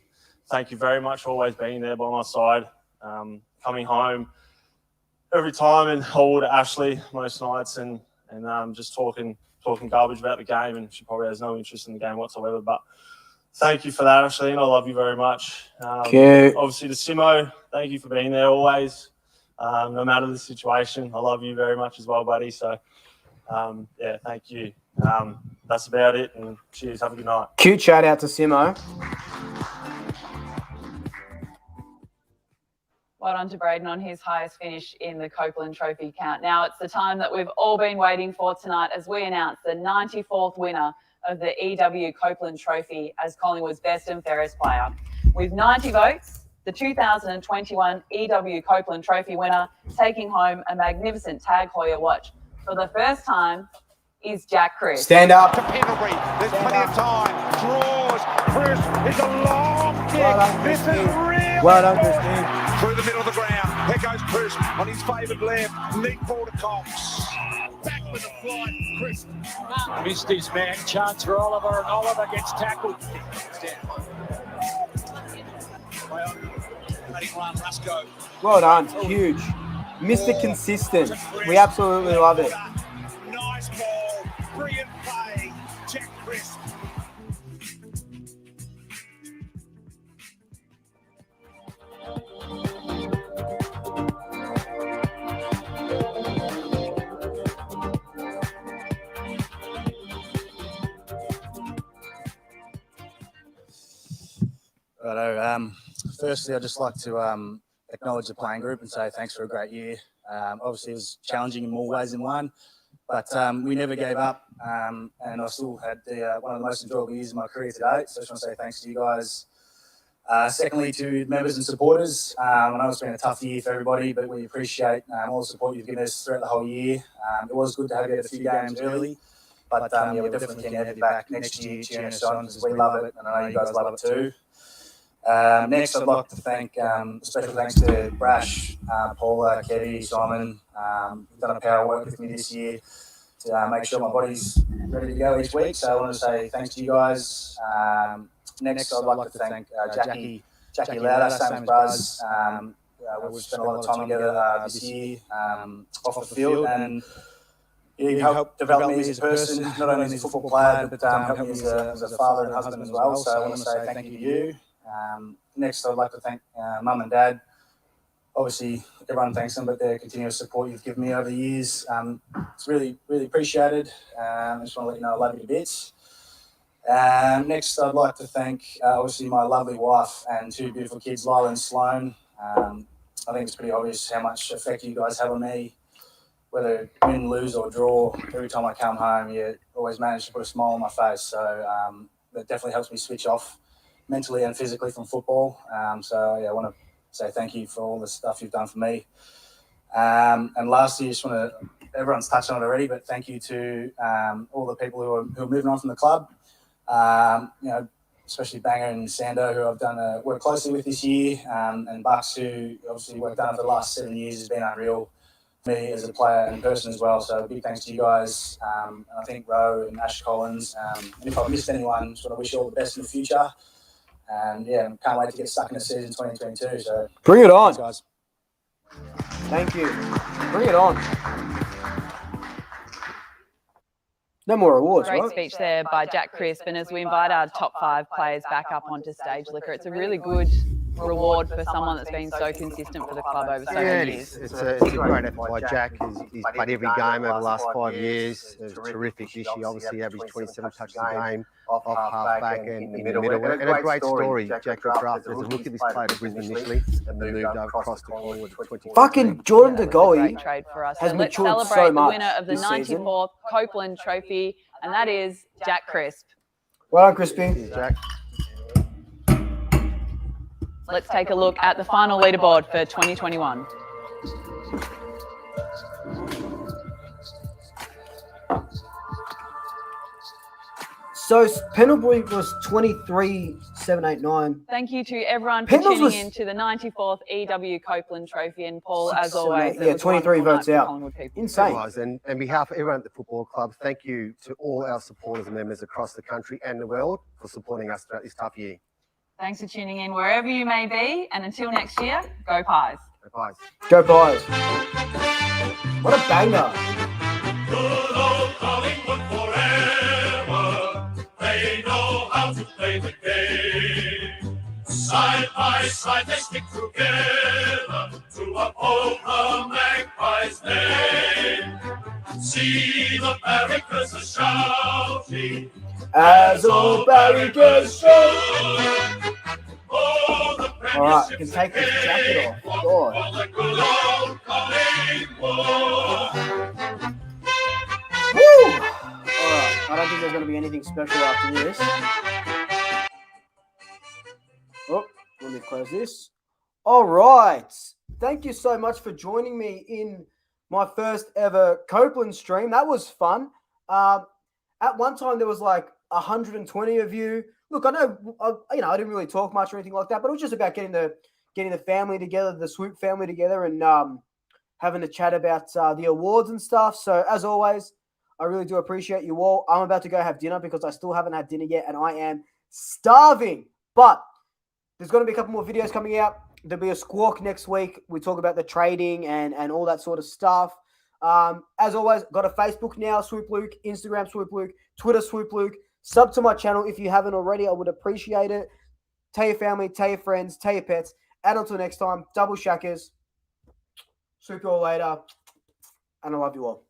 Thank you very much for always being there by my side. Coming home every time and hold Ashley most nights and just talking garbage about the game, and she probably has no interest in the game whatsoever. But thank you for that, Ashley, and I love you very much. Cute. Obviously to Simo, thank you for being there always, no matter the situation. I love you very much as well, buddy. So yeah, thank you. That's about it, and cheers. Have a good night. Cute shout out to Simo. Well done to Braden on his highest finish in the Copeland Trophy count. Now it's the time that we've all been waiting for tonight as we announce the 94th winner of the EW Copeland Trophy as Collingwood's best and fairest player. With 90 votes, the 2021 EW Copeland Trophy winner taking home a magnificent Tag Heuer watch for the first time is Jack Chris. Stand up. To Pendlebury. There's plenty of time. Draws. Chris is a long kick. Well done, This is Christine. really Well done, good. Christine. Through the middle of the ground. Here goes Chris on his favoured left. Neat ball to Cox. Back with the flight. Chris. Missed his man. Chance for Oliver, and Oliver gets tackled. Well done. Huge. Mr. Consistent. We absolutely love it. Nice ball. Brilliant play. Jack Chris. Righto. Firstly, I'd just like to acknowledge the playing group and say thanks for a great year. Obviously, it was challenging in more ways than one, but we never gave up, and I still had one of the most enjoyable years of my career to date. So I just want to say thanks to you guys. Secondly, to members and supporters, I know it's been a tough year for everybody, but we appreciate all the support you've given us throughout the whole year. It was good to have you at a few games early, but yeah, we're definitely keen to have you back next year cheering us on because we love it, and I know you guys love it too. Next, I'd like to thank special thanks to Brash, Paula, Kevy, Simon. You've done a power of work with me this year to make sure my body's ready to go each week. So I want to say thanks to you guys. Next, I'd like to thank Jackie Lauder, same as Buzz. We've spent a lot of time together this year off the field, and you helped develop me as a person, not only as a football player, but helped me as a father and husband as well. So I want to say thank you to you. Next, I'd like to thank Mum and Dad. Obviously, everyone thanks them, but their continuous support you've given me over the years, it's really, really appreciated. I just want to let you know I love you to bits. Next, I'd like to thank, obviously, my lovely wife and two beautiful kids, Lila and Sloane. I think it's pretty obvious how much effect you guys have on me, whether win, lose, or draw. Every time I come home, you always manage to put a smile on my face. So, that definitely helps me switch off mentally and physically from football. So yeah, I want to say thank you for all the stuff you've done for me. And lastly, I just want to, everyone's touched on it already, but thank you to all the people who are moving on from the club. Especially Banger and Sando, who I've done worked closely with this year, and Bucks, who obviously worked done for the last 7 years, has been unreal for me as a player and person as well. So big thanks to you guys. And I think Rowe and Ash Collins. And if I've missed anyone, just want to wish you all the best in the future. And yeah, can't wait to get stuck in the season 2022. So bring it on, guys. Thank you. Bring it on. No more awards, Great right? speech there by Jack Crisp. And as we invite our top 5 players back up onto stage, Liquor, it's a really good reward for someone that's been so consistent for the club over so many years. It's a great effort by Jack. He's played every game over the last 5 years. It was terrific this year. Obviously, averaged 27 touches a game off half-back and in the middle. And a great story. Jack got drafted as a rookie. This played at Brisbane initially and then moved across to Collingwood. Fucking Jordan De Great trade for us. has So let's matured celebrate so much the winner of the this season. 94th Copeland Trophy, and that is Jack Crisp. Well done, Crispy. Jack. Let's take a look at the final leaderboard for 2021. So Pendlebury was 23,789. Thank you to everyone for Pendles tuning was- in to the 94th EW Copeland Trophy. And Paul, as always, it Yeah, was 23 wonderful votes night for out. Collingwood people. Insane. It was. And on behalf of everyone at the football club, thank you to all our supporters and members across the country and the world for supporting us throughout this tough year. Thanks for tuning in wherever you may be. And until next year, go Pies. Go Pies. Go Pies. What a banger. Good old Collingwood forever. They know how to play the game. Side by side they stick together to uphold the Magpies' name. See the barricades are shouting As old barricades show. All right, you can take this jacket off. God. For the good old Collingwood. Woo! All right, I don't think there's going to be anything special after this. Oh, let me close this. All right. Thank you so much for joining me in my first ever Copeland stream. That was fun. At one time, there was like 120 of you. Look, I know, I didn't really talk much or anything like that, but it was just about getting the family together, the Swoop family together, and having a chat about the awards and stuff. So as always, I really do appreciate you all. I'm about to go have dinner because I still haven't had dinner yet, and I am starving. But there's going to be a couple more videos coming out. There'll be a squawk next week. We talk about the trading and all that sort of stuff. As always, got a Facebook now, Swoop Luke, Instagram Swoop Luke, Twitter Swoop Luke. Sub to my channel if you haven't already. I would appreciate it. Tell your family, tell your friends, tell your pets. And until next time, double shackers. Swoop you all later. And I love you all.